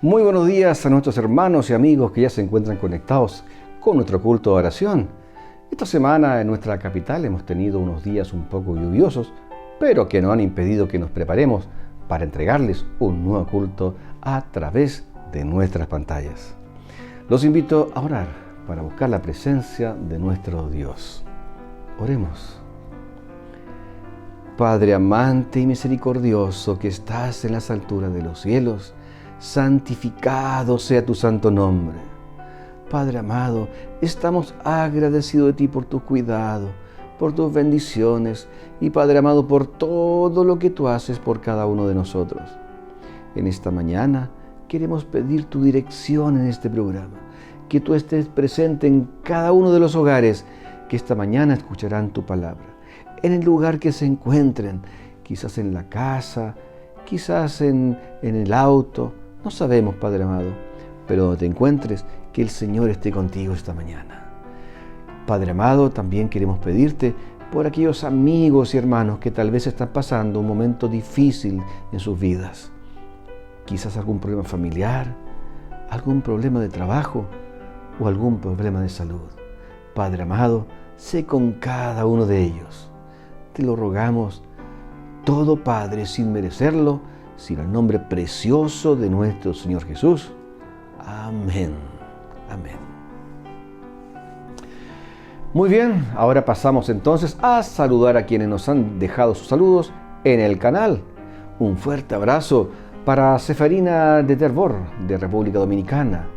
Muy buenos días a nuestros hermanos y amigos que ya se encuentran conectados con nuestro culto de oración. Esta semana en nuestra capital hemos tenido unos días un poco lluviosos, pero que no han impedido que nos preparemos para entregarles un nuevo culto a través de nuestras pantallas. Los invito a orar para buscar la presencia de nuestro Dios. Oremos. Padre amante y misericordioso que estás en las alturas de los cielos, santificado sea tu santo nombre. Padre amado, estamos agradecidos de ti por tu cuidado, por tus bendiciones y Padre amado por todo lo que tú haces por cada uno de nosotros. En esta mañana queremos pedir tu dirección en este programa, que tú estés presente en cada uno de los hogares que esta mañana escucharán tu palabra, en el lugar que se encuentren, quizás en la casa, quizás en el auto. No sabemos, Padre amado, pero donde te encuentres, que el Señor esté contigo esta mañana. Padre amado, también queremos pedirte por aquellos amigos y hermanos que tal vez están pasando un momento difícil en sus vidas. Quizás algún problema familiar, algún problema de trabajo o algún problema de salud. Padre amado, sé con cada uno de ellos. Te lo rogamos, todo Padre, sin merecerlo, sino el nombre precioso de nuestro Señor Jesús. Amén. Amén. Muy bien, ahora pasamos entonces a saludar a quienes nos han dejado sus saludos en el canal. Un fuerte abrazo para Seferina de Terbor, de República Dominicana.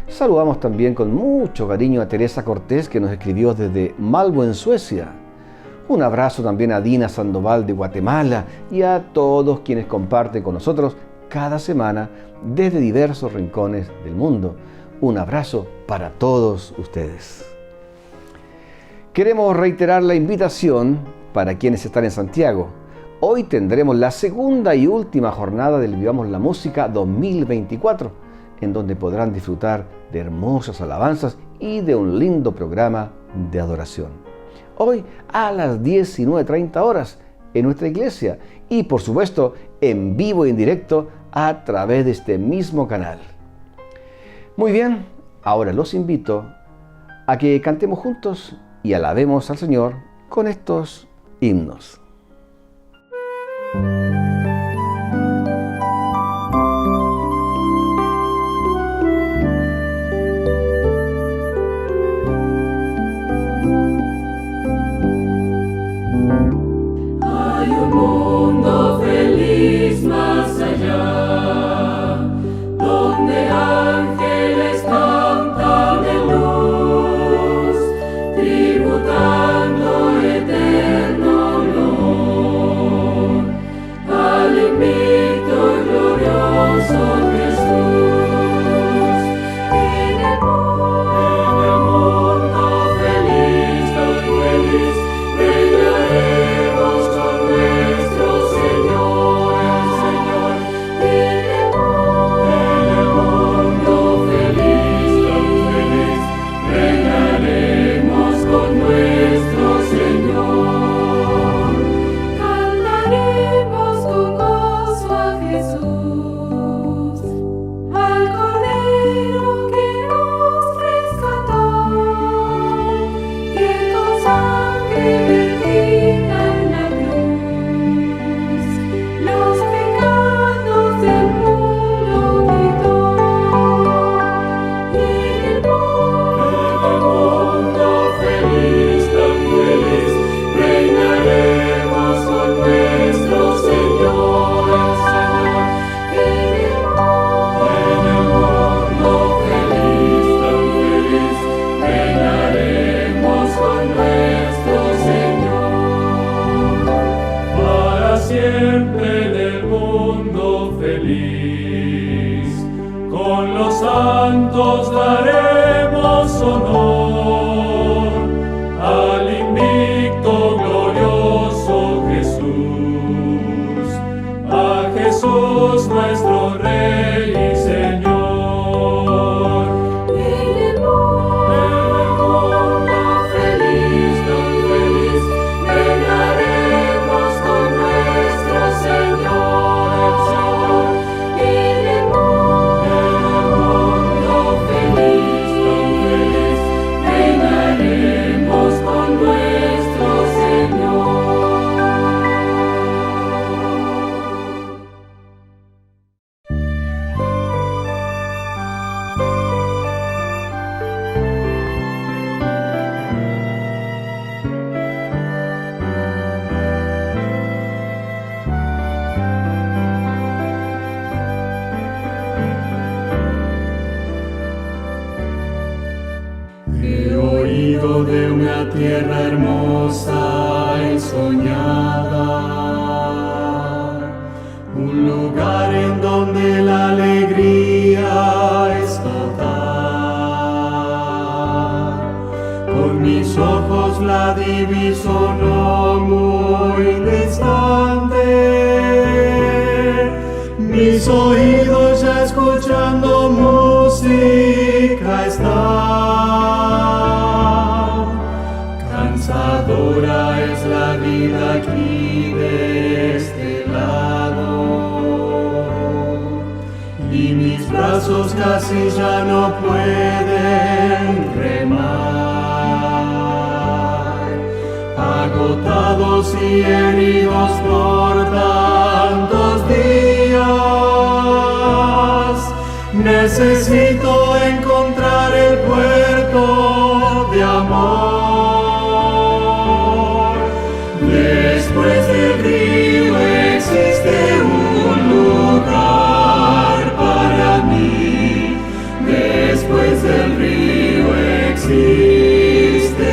Saludamos también con mucho cariño a Teresa Cortés, que nos escribió desde Malmö, en Suecia. Un abrazo también a Dina Sandoval de Guatemala y a todos quienes comparten con nosotros cada semana desde diversos rincones del mundo. Un abrazo para todos ustedes. Queremos reiterar la invitación para quienes están en Santiago. Hoy tendremos la segunda y última jornada del Vivamos la Música 2024, en donde podrán disfrutar de hermosas alabanzas y de un lindo programa de adoración. Hoy a las 19:30 horas en nuestra iglesia y por supuesto en vivo y en directo a través de este mismo canal. Muy bien, ahora los invito a que cantemos juntos y alabemos al Señor con estos himnos. ángeles cantan de luz, tributando eterno honor al invicto y glorioso Jesús. En el mundo feliz, tan feliz, reinaremos con nuestro Señor, el Señor. En el mundo feliz, tan feliz, reinaremos con nuestro Señor. Cantaremos con gozo a Jesús, al Cordero que nos rescató, que con sangre vertida en la cruz los pecados del mundo quitó. Y en el mundo feliz, tan feliz, reinaremos con nuestro Señor, el Señor. En el mundo feliz, tan feliz, reinaremos con nuestro Señor. Para siempre en el mundo feliz, con los santos daremos honor al invicto glorioso Jesús, a Jesús nuestro Rey y Señor. En el mundo feliz, tan feliz, reinaremos con nuestro Señor, el Señor. En el mundo feliz, tan feliz, reinaremos con nuestro Señor. He oído de una tierra hermosa y soñada, un lugar en donde la alegría es total. Con mis ojos la diviso no muy distante, mis oídos ya escuchando música están. Cansadora es la vida aquí de este lado, y mis brazos casi ya no pueden remar. Agotados y heridos por tantos días, necesito encontrar el puerto de amor. Después del río existe un lugar para mí. Después del río existe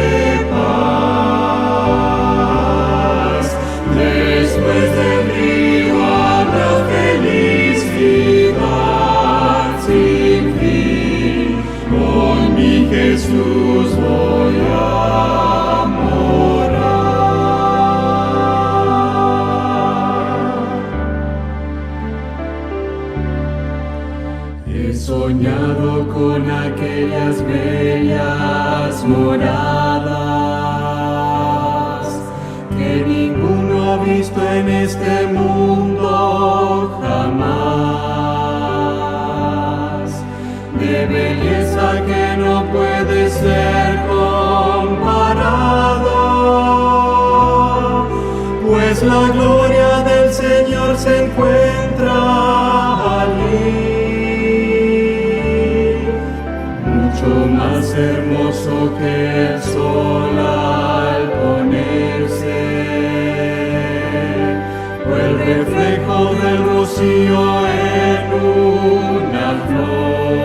paz. Después del río habrá felicidad sin fin. Con mi Jesús voy a morar. He soñado con aquellas bellas moradas que ninguno ha visto en este mundo jamás, de belleza que no puede ser comparada, pues la gloria del Señor se encuentra allí. Mucho más hermoso que el sol al ponerse, o el reflejo del rocío en una flor.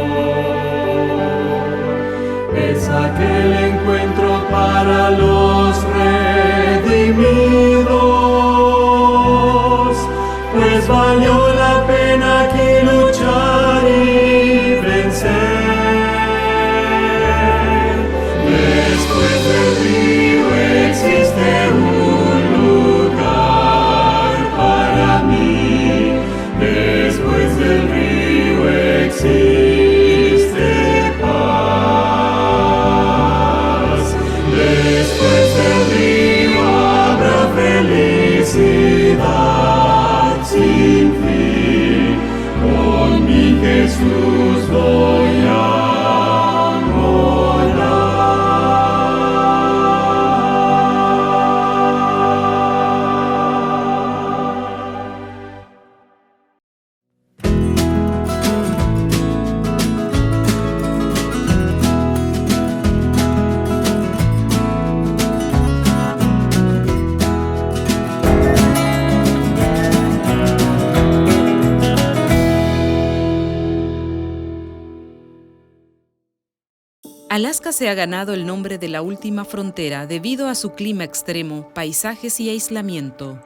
Alaska se ha ganado el nombre de la última frontera debido a su clima extremo, paisajes y aislamiento.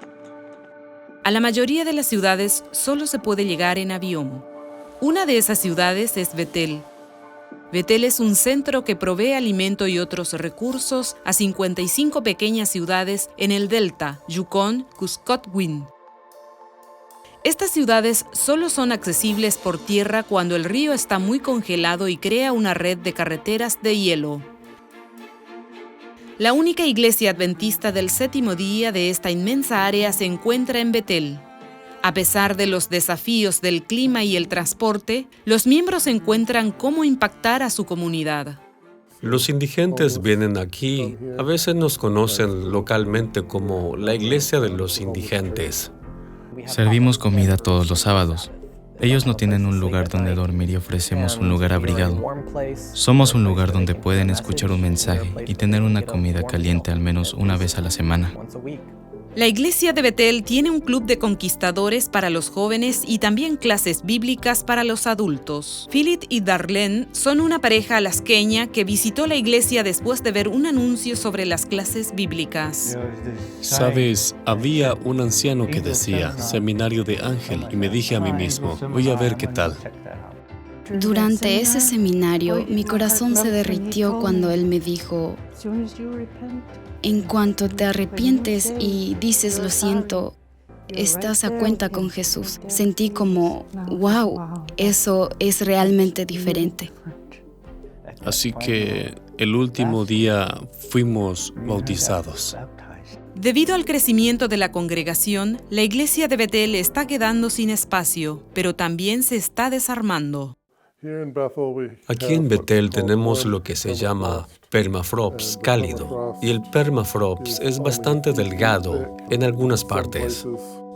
A la mayoría de las ciudades solo se puede llegar en avión. Una de esas ciudades es Bethel. Bethel es un centro que provee alimento y otros recursos a 55 pequeñas ciudades en el delta, Yukon, Kuskokwim. Estas ciudades solo son accesibles por tierra cuando el río está muy congelado y crea una red de carreteras de hielo. La única iglesia adventista del séptimo día de esta inmensa área se encuentra en Bethel. A pesar de los desafíos del clima y el transporte, los miembros encuentran cómo impactar a su comunidad. Los indigentes vienen aquí. A veces nos conocen localmente como la Iglesia de los Indigentes. Servimos comida todos los sábados. Ellos no tienen un lugar donde dormir y ofrecemos un lugar abrigado. Somos un lugar donde pueden escuchar un mensaje y tener una comida caliente al menos una vez a la semana. La iglesia de Bethel tiene un club de conquistadores para los jóvenes y también clases bíblicas para los adultos. Philip y Darlene son una pareja alasqueña que visitó la iglesia después de ver un anuncio sobre las clases bíblicas. Sabes, había un anciano que decía, Seminario de Ángel, y me dije a mí mismo, voy a ver qué tal. Durante ese seminario, mi corazón se derritió cuando él me dijo, en cuanto te arrepientes y dices lo siento, estás a cuenta con Jesús. Sentí como, wow, eso es realmente diferente. Así que el último día fuimos bautizados. Debido al crecimiento de la congregación, la iglesia de Bethel está quedando sin espacio, pero también se está desarmando. Aquí en Bethel tenemos lo que se llama permafrost cálido, y el permafrost es bastante delgado en algunas partes.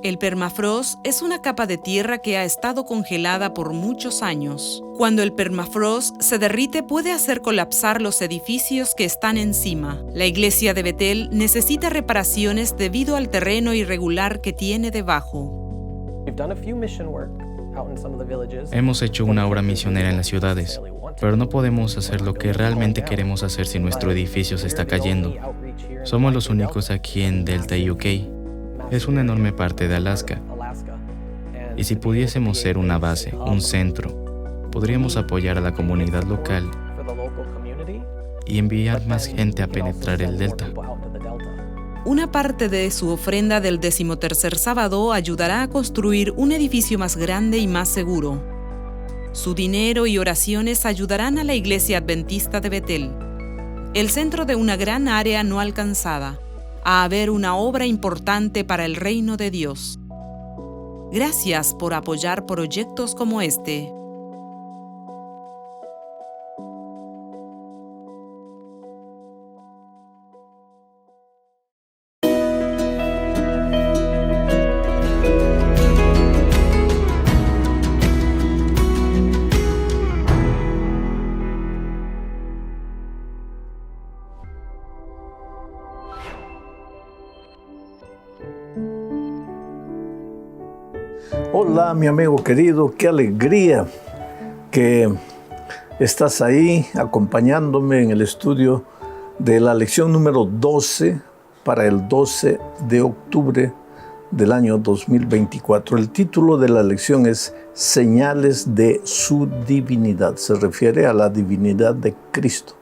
El permafrost es una capa de tierra que ha estado congelada por muchos años. Cuando el permafrost se derrite, puede hacer colapsar los edificios que están encima. La iglesia de Bethel necesita reparaciones debido al terreno irregular que tiene debajo. Hemos hecho una obra misionera en las ciudades, pero no podemos hacer lo que realmente queremos hacer si nuestro edificio se está cayendo. Somos los únicos aquí en Delta, UK. Es una enorme parte de Alaska. Y si pudiésemos ser una base, un centro, podríamos apoyar a la comunidad local y enviar más gente a penetrar el delta. Una parte de su ofrenda del 13º sábado ayudará a construir un edificio más grande y más seguro. Su dinero y oraciones ayudarán a la iglesia adventista de Bethel, el centro de una gran área no alcanzada, a ver una obra importante para el reino de Dios. Gracias por apoyar proyectos como este. Hola, mi amigo querido, qué alegría que estás ahí acompañándome en el estudio de la lección número 12 para el 12 de octubre del año 2024. El título de la lección es Señales de su divinidad. Se refiere a la divinidad de Cristo.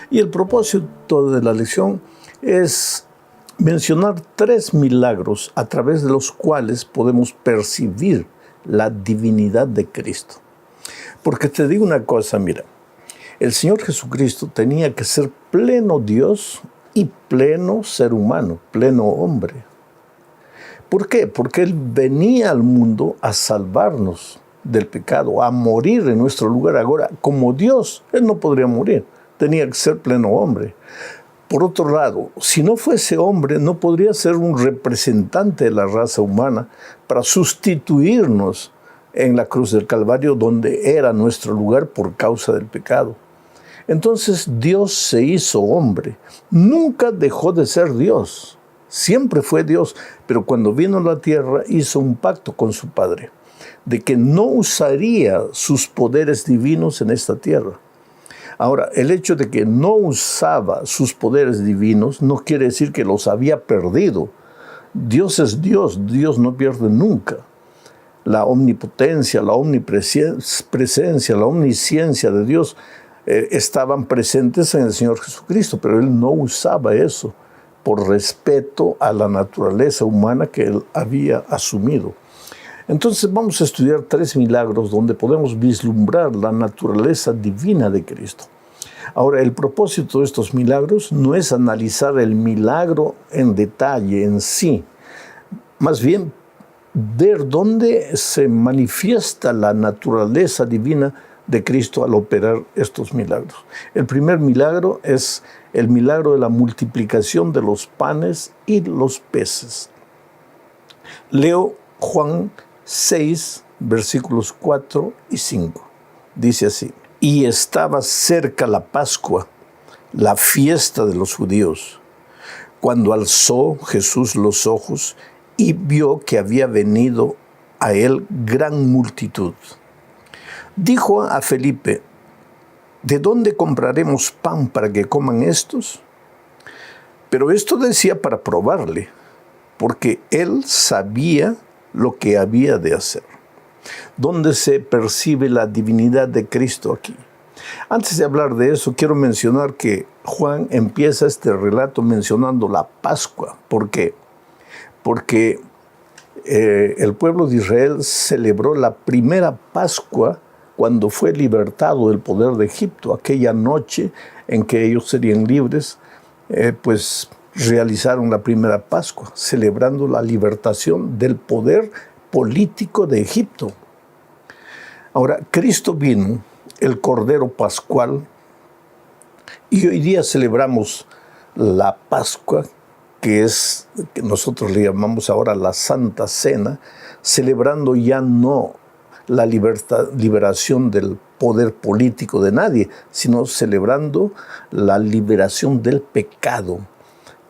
Y el propósito de la lección es mencionar 3 milagros a través de los cuales podemos percibir la divinidad de Cristo. Porque te digo una cosa, mira, el Señor Jesucristo tenía que ser pleno Dios y pleno ser humano, pleno hombre. ¿Por qué? Porque Él venía al mundo a salvarnos del pecado, a morir en nuestro lugar. Ahora, como Dios, Él no podría morir, tenía que ser pleno hombre. Por otro lado, si no fuese hombre, no podría ser un representante de la raza humana para sustituirnos en la cruz del Calvario, donde era nuestro lugar por causa del pecado. Entonces Dios se hizo hombre. Nunca dejó de ser Dios. Siempre fue Dios, pero cuando vino a la tierra hizo un pacto con su Padre, de que no usaría sus poderes divinos en esta tierra. Ahora, el hecho de que no usaba sus poderes divinos no quiere decir que los había perdido. Dios es Dios, Dios no pierde nunca. La omnipotencia, la omnipresencia, la omnisciencia de Dios estaban presentes en el Señor Jesucristo, pero Él no usaba eso por respeto a la naturaleza humana que Él había asumido. Entonces vamos a estudiar 3 milagros donde podemos vislumbrar la naturaleza divina de Cristo. Ahora, el propósito de estos milagros no es analizar el milagro en detalle en sí, más bien ver dónde se manifiesta la naturaleza divina de Cristo al operar estos milagros. El primer milagro es el milagro de la multiplicación de los panes y los peces. Leo Juan 6, versículos 4 y 5. Dice así: y estaba cerca la Pascua, la fiesta de los judíos, cuando alzó Jesús los ojos y vio que había venido a él gran multitud. Dijo a Felipe: ¿de dónde compraremos pan para que coman estos? Pero esto decía para probarle, porque él sabía lo que había de hacer. ¿Dónde se percibe la divinidad de Cristo aquí? Antes de hablar de eso, quiero mencionar que Juan empieza este relato mencionando la Pascua. ¿Por qué? Porque el pueblo de Israel celebró la primera Pascua cuando fue libertado del poder de Egipto. Aquella noche en que ellos serían libres, pues realizaron la primera Pascua, celebrando la libertación del poder político de Egipto. Ahora, Cristo vino, el Cordero Pascual, y hoy día celebramos la Pascua, que nosotros le llamamos ahora la Santa Cena, celebrando ya no la liberación del poder político de nadie, sino celebrando la liberación del pecado.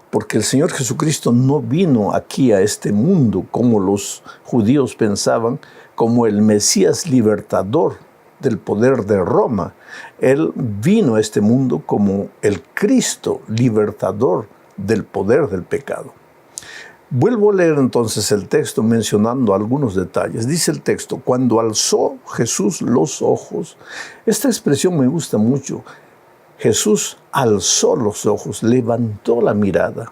Porque el Señor Jesucristo no vino aquí a este mundo, como los judíos pensaban, como el Mesías libertador del poder de Roma. Él vino a este mundo como el Cristo libertador del poder del pecado. Vuelvo a leer entonces el texto mencionando algunos detalles. Dice el texto: cuando alzó Jesús los ojos. Esta expresión me gusta mucho. Jesús alzó los ojos, levantó la mirada.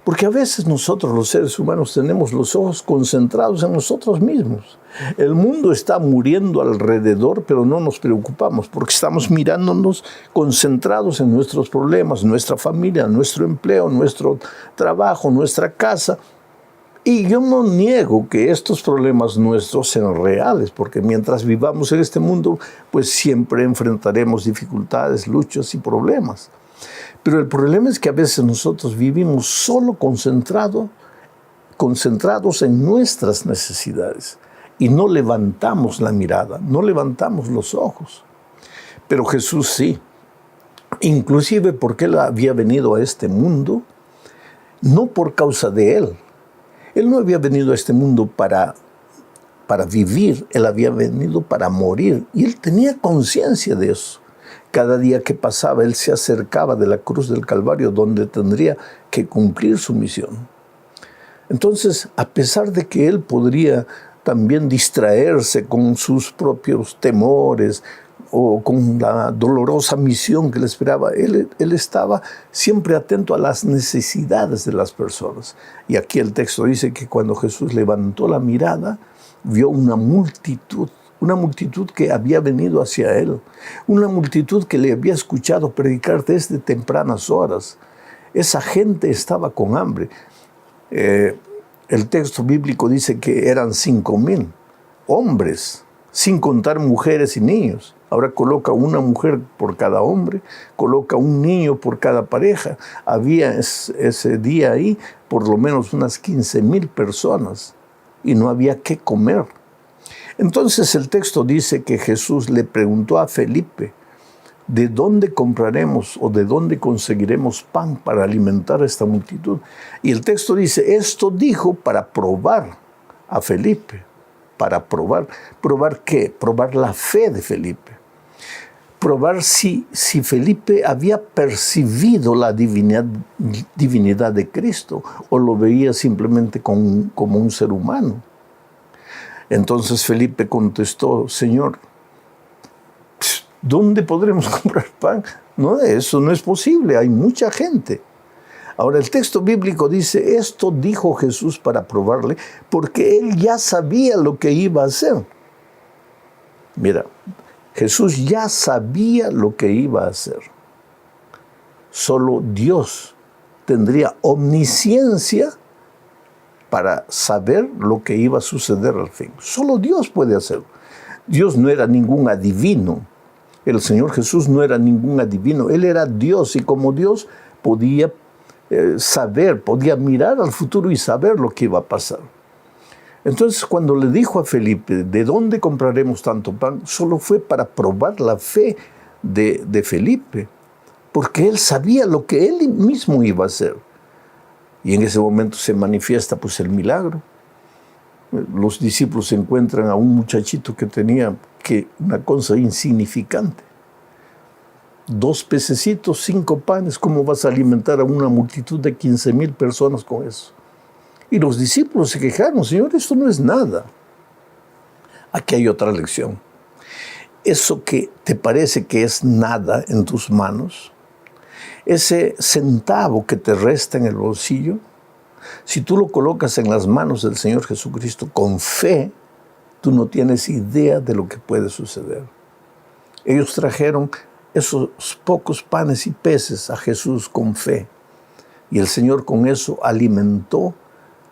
Porque a veces nosotros los seres humanos tenemos los ojos concentrados en nosotros mismos. El mundo está muriendo alrededor, pero no nos preocupamos porque estamos mirándonos concentrados en nuestros problemas, nuestra familia, nuestro empleo, nuestro trabajo, nuestra casa. Y yo no niego que estos problemas nuestros sean reales, porque mientras vivamos en este mundo, pues siempre enfrentaremos dificultades, luchas y problemas. Pero el problema es que a veces nosotros vivimos solo concentrados en nuestras necesidades y no levantamos la mirada, no levantamos los ojos. Pero Jesús sí, inclusive porque Él había venido a este mundo, no por causa de Él. Él no había venido a este mundo para vivir, Él había venido para morir y Él tenía conciencia de eso. Cada día que pasaba, Él se acercaba de la cruz del Calvario, donde tendría que cumplir su misión. Entonces, a pesar de que Él podría también distraerse con sus propios temores o con la dolorosa misión que le esperaba, Él estaba siempre atento a las necesidades de las personas. Y aquí el texto dice que cuando Jesús levantó la mirada, vio una multitud que había venido hacia Él, una multitud que le había escuchado predicar desde tempranas horas. Esa gente estaba con hambre. El texto bíblico dice que eran 5,000 hombres, sin contar mujeres y niños. Ahora coloca una mujer por cada hombre, coloca un niño por cada pareja. Había ese día ahí por lo menos unas 15,000 personas y no había qué comer. Entonces el texto dice que Jesús le preguntó a Felipe: ¿de dónde compraremos o de dónde conseguiremos pan para alimentar a esta multitud? Y el texto dice, esto dijo para probar a Felipe. ¿Para probar? ¿Probar qué? Probar la fe de Felipe. probar si Felipe había percibido la divinidad de Cristo o lo veía simplemente como un ser humano. Entonces Felipe contestó: Señor, ¿dónde podremos comprar pan? No, eso no es posible, hay mucha gente. Ahora el texto bíblico dice: esto dijo Jesús para probarle, porque él ya sabía lo que iba a hacer. Mira, Jesús ya sabía lo que iba a hacer. Solo Dios tendría omnisciencia para saber lo que iba a suceder al fin. Solo Dios puede hacerlo. Dios no era ningún adivino. El Señor Jesús no era ningún adivino. Él era Dios, y como Dios podía podía mirar al futuro y saber lo que iba a pasar. Entonces, cuando le dijo a Felipe: ¿de dónde compraremos tanto pan?, solo fue para probar la fe de Felipe, porque él sabía lo que él mismo iba a hacer. Y en ese momento se manifiesta pues el milagro. Los discípulos encuentran a un muchachito que tenía una cosa insignificante. 2 pececitos, 5 panes. ¿Cómo vas a alimentar a una multitud de 15,000 personas con eso? Y los discípulos se quejaron: Señor, esto no es nada. Aquí hay otra lección. Eso que te parece que es nada en tus manos, ese centavo que te resta en el bolsillo, si tú lo colocas en las manos del Señor Jesucristo con fe, tú no tienes idea de lo que puede suceder. Ellos trajeron esos pocos panes y peces a Jesús con fe, y el Señor con eso alimentó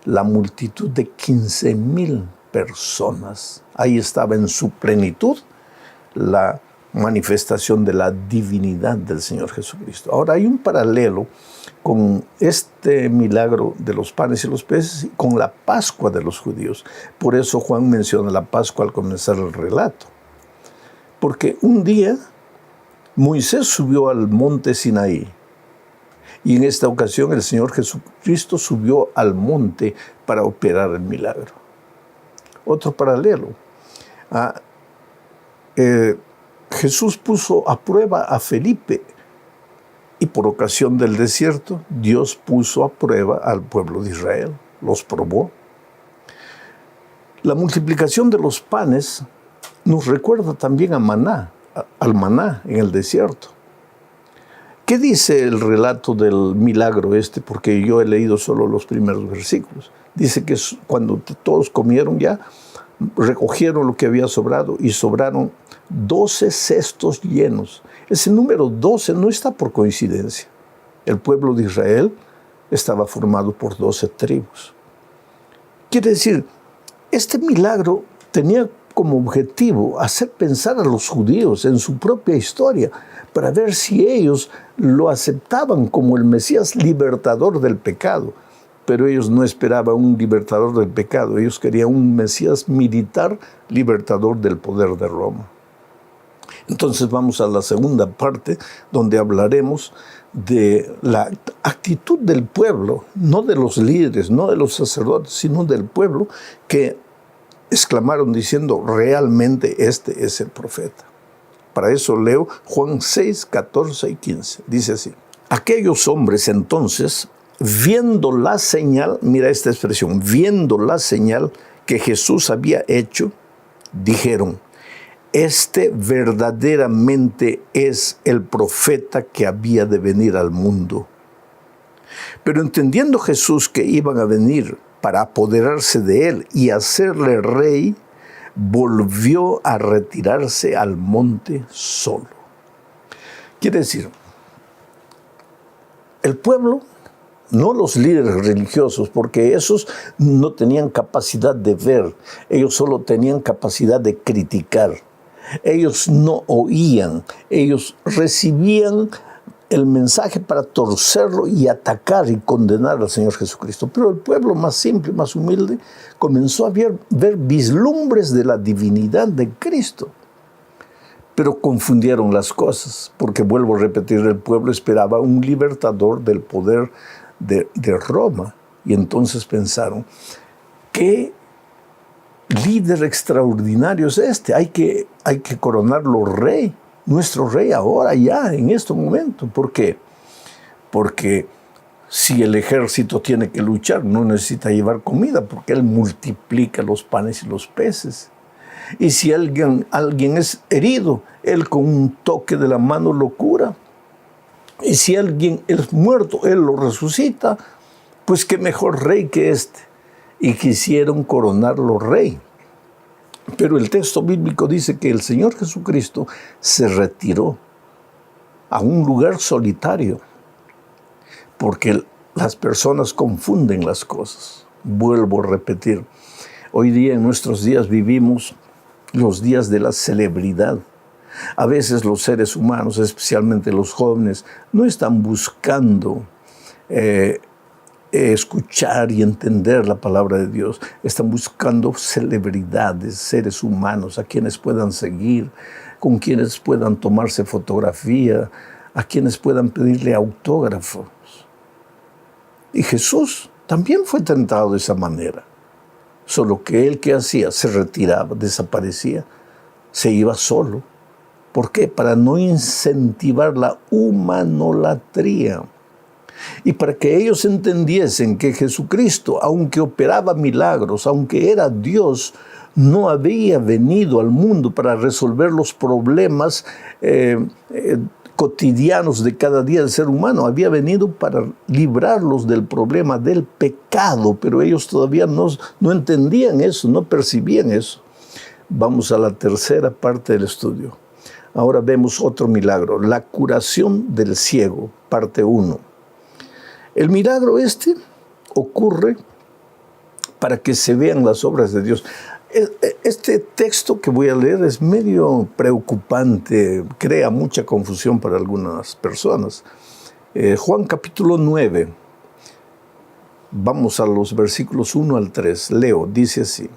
la multitud de 15,000 personas. Ahí estaba en su plenitud la manifestación de la divinidad del Señor Jesucristo. Ahora hay un paralelo con este milagro de los panes y los peces y con la Pascua de los judíos. Por eso Juan menciona la Pascua al comenzar el relato. Porque un día Moisés subió al monte Sinaí, y en esta ocasión el Señor Jesucristo subió al monte para operar el milagro. Otro paralelo. Jesús puso a prueba a Felipe, y por ocasión del desierto, Dios puso a prueba al pueblo de Israel, los probó. La multiplicación de los panes nos recuerda también al maná en el desierto. ¿Qué dice el relato del milagro Porque yo he leído solo los primeros versículos. Dice que cuando todos comieron ya, recogieron lo que había sobrado, y sobraron 12 cestos llenos. Ese número 12 no está por coincidencia. El pueblo de Israel estaba formado por 12 tribus. Quiere decir, este milagro tenía como objetivo hacer pensar a los judíos en su propia historia, para ver si ellos lo aceptaban como el Mesías libertador del pecado. Pero ellos no esperaban un libertador del pecado, ellos querían un Mesías militar libertador del poder de Roma. Entonces vamos a la segunda parte, donde hablaremos de la actitud del pueblo, no de los líderes, no de los sacerdotes, sino del pueblo, que exclamaron diciendo: realmente este es el profeta. Para eso leo Juan 6, 14 y 15. Dice así: aquellos hombres entonces, viendo la señal, mira esta expresión, viendo la señal que Jesús había hecho, dijeron: este verdaderamente es el profeta que había de venir al mundo. Pero entendiendo Jesús que iban a venir para apoderarse de él y hacerle rey, volvió a retirarse al monte solo. Quiere decir, el pueblo, no los líderes religiosos, porque esos no tenían capacidad de ver, ellos solo tenían capacidad de criticar. Ellos no oían, ellos recibían el mensaje para torcerlo y atacar y condenar al Señor Jesucristo. Pero el pueblo más simple, más humilde, comenzó a ver vislumbres de la divinidad de Cristo. Pero confundieron las cosas, porque vuelvo a repetir, el pueblo esperaba un libertador del poder de Roma. Y entonces pensaron: ¿qué líder extraordinario es este? Hay que coronarlo rey. nuestro rey ahora, ya, en este momento. ¿Por qué? Porque si el ejército tiene que luchar, no necesita llevar comida, porque Él multiplica los panes y los peces. Y si alguien es herido, Él con un toque de la mano lo cura. Y si alguien es muerto, Él lo resucita. Pues qué mejor rey que este. Y quisieron coronarlo rey. Pero el texto bíblico dice que el Señor Jesucristo se retiró a un lugar solitario, porque las personas confunden las cosas. Vuelvo a repetir, hoy día en nuestros días vivimos los días de la celebridad. A veces los seres humanos, especialmente los jóvenes, no están buscando escuchar y entender la palabra de Dios. Están buscando celebridades, seres humanos a quienes puedan seguir, con quienes puedan tomarse fotografía, a quienes puedan pedirle autógrafos. Y Jesús también fue tentado de esa manera. Solo que Él, ¿qué hacía? Se retiraba, desaparecía, se iba solo. ¿Por qué? Para no incentivar la humanolatría. Y para que ellos entendiesen que Jesucristo, aunque operaba milagros, aunque era Dios, no había venido al mundo para resolver los problemas cotidianos de cada día del ser humano. Había venido para librarlos del problema del pecado, pero ellos todavía no entendían eso, no percibían eso. Vamos a la tercera parte del estudio. Ahora vemos otro milagro, la curación del ciego, parte 1. El milagro ocurre para que se vean las obras de Dios. Este texto que voy a leer es medio preocupante, crea mucha confusión para algunas personas. Juan capítulo 9, vamos a los versículos 1 al 3, leo, dice así.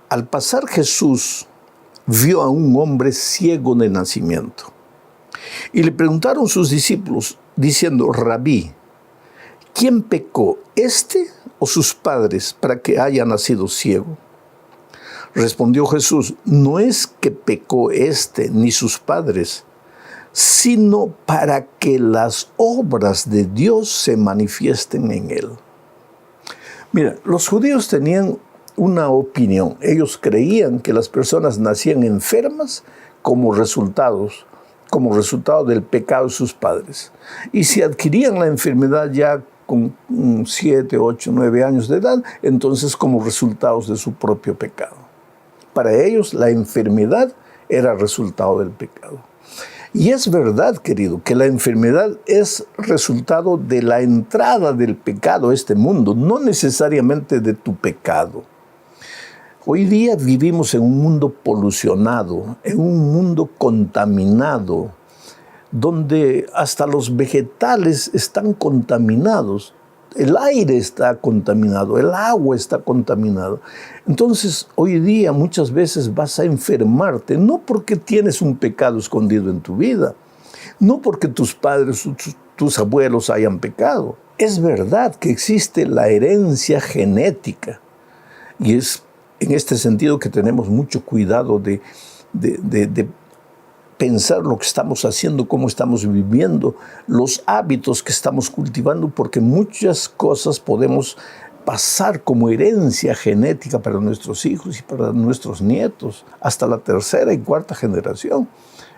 Al pasar Jesús vio a un hombre ciego de nacimiento y le preguntaron sus discípulos diciendo, Rabí, ¿quién pecó, este o sus padres, para que haya nacido ciego? Respondió Jesús, no es que pecó este ni sus padres, sino para que las obras de Dios se manifiesten en él. Mira, los judíos tenían una opinión. Ellos creían que las personas nacían enfermas como resultado del pecado de sus padres. Y si adquirían la enfermedad ya con 7, 8, 9 años de edad, entonces como resultados de su propio pecado. Para ellos la enfermedad era resultado del pecado. Y es verdad, querido, que la enfermedad es resultado de la entrada del pecado a este mundo, no necesariamente de tu pecado. Hoy día vivimos en un mundo polucionado, en un mundo contaminado, donde hasta los vegetales están contaminados, el aire está contaminado, el agua está contaminada. Entonces, hoy día muchas veces vas a enfermarte, no porque tienes un pecado escondido en tu vida, no porque tus padres, tus abuelos hayan pecado. Es verdad que existe la herencia genética, y es en este sentido que tenemos mucho cuidado de pensar lo que estamos haciendo, cómo estamos viviendo, los hábitos que estamos cultivando, porque muchas cosas podemos pasar como herencia genética para nuestros hijos y para nuestros nietos, hasta la tercera y cuarta generación.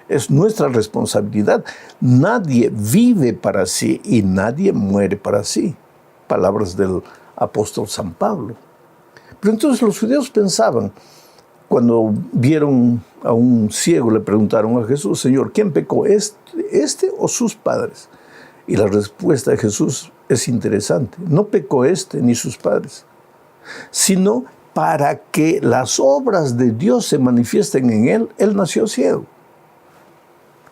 Es nuestra responsabilidad. Nadie vive para sí y nadie muere para sí. Palabras del apóstol San Pablo. Pero entonces los judíos pensaban, cuando vieron a un ciego, le preguntaron a Jesús, Señor, ¿quién pecó, este o sus padres? Y la respuesta de Jesús es interesante. No pecó este ni sus padres, sino para que las obras de Dios se manifiesten en él. Él nació ciego.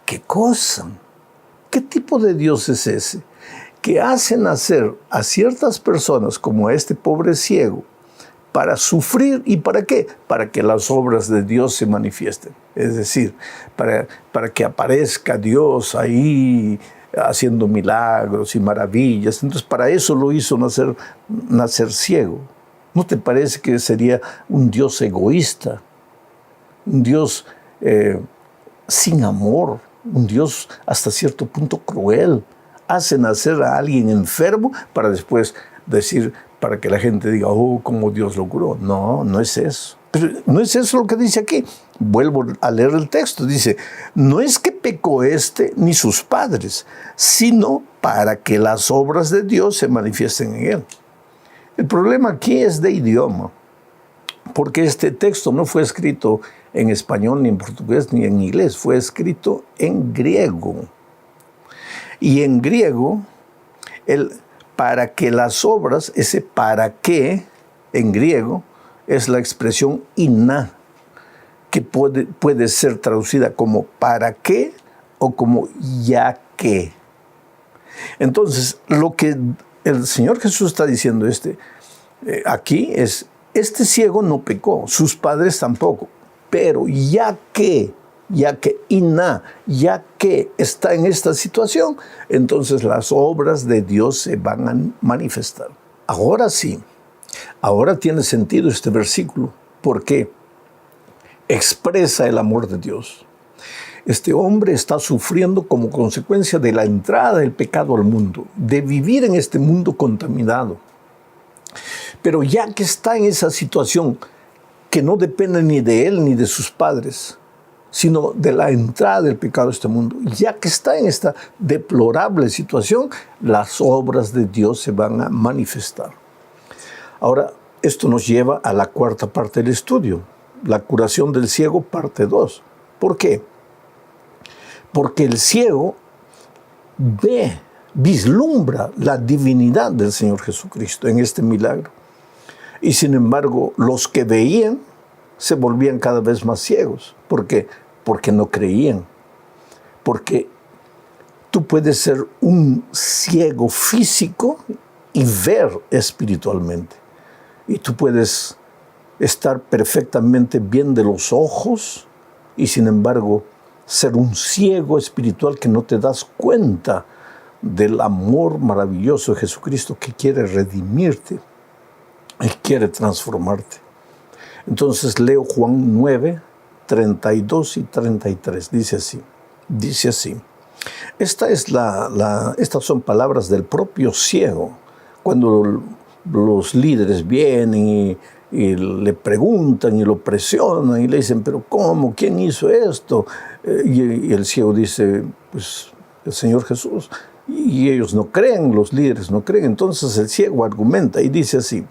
¿Qué cosa? ¿Qué tipo de Dios es ese? Que hace nacer a ciertas personas como a este pobre ciego, para sufrir, ¿y para qué? Para que las obras de Dios se manifiesten. Es decir, para que aparezca Dios ahí haciendo milagros y maravillas. Entonces, para eso lo hizo nacer ciego. ¿No te parece que sería un Dios egoísta? Un Dios sin amor, un Dios hasta cierto punto cruel. Hace nacer a alguien enfermo para después decir, para que la gente diga, oh, cómo Dios lo curó. No, no es eso. Pero no es eso lo que dice aquí. Vuelvo a leer el texto. Dice, no es que pecó ni sus padres, sino para que las obras de Dios se manifiesten en él. El problema aquí es de idioma, porque este texto no fue escrito en español, ni en portugués, ni en inglés. Fue escrito en griego. Y en griego, para que las obras, ese para qué, en griego, es la expresión iná, que puede ser traducida como para qué o como ya que. Entonces, lo que el Señor Jesús está diciendo aquí es, este ciego no pecó, sus padres tampoco, pero ya que iná, ya que está en esta situación, entonces las obras de Dios se van a manifestar. Ahora sí, ahora tiene sentido este versículo, porque expresa el amor de Dios. Este hombre está sufriendo como consecuencia de la entrada del pecado al mundo, de vivir en este mundo contaminado. Pero ya que está en esa situación que no depende ni de él ni de sus padres, sino de la entrada del pecado a este mundo, ya que está en esta deplorable situación, las obras de Dios se van a manifestar. Ahora, esto nos lleva a la cuarta parte del estudio, la curación del ciego, parte 2. ¿Por qué? Porque el ciego vislumbra la divinidad del Señor Jesucristo en este milagro. Y sin embargo, los que veían se volvían cada vez más ciegos. ¿Por qué? Porque no creían. Porque tú puedes ser un ciego físico y ver espiritualmente. Y tú puedes estar perfectamente bien de los ojos y sin embargo ser un ciego espiritual que no te das cuenta del amor maravilloso de Jesucristo que quiere redimirte y quiere transformarte. Entonces leo Juan 9, 32 y 33. Dice así. Estas son palabras del propio ciego. Cuando los líderes vienen y le preguntan y lo presionan y le dicen, pero ¿cómo? ¿Quién hizo esto? Y el ciego dice, pues el Señor Jesús. Y ellos no creen, los líderes no creen. Entonces el ciego argumenta y dice así,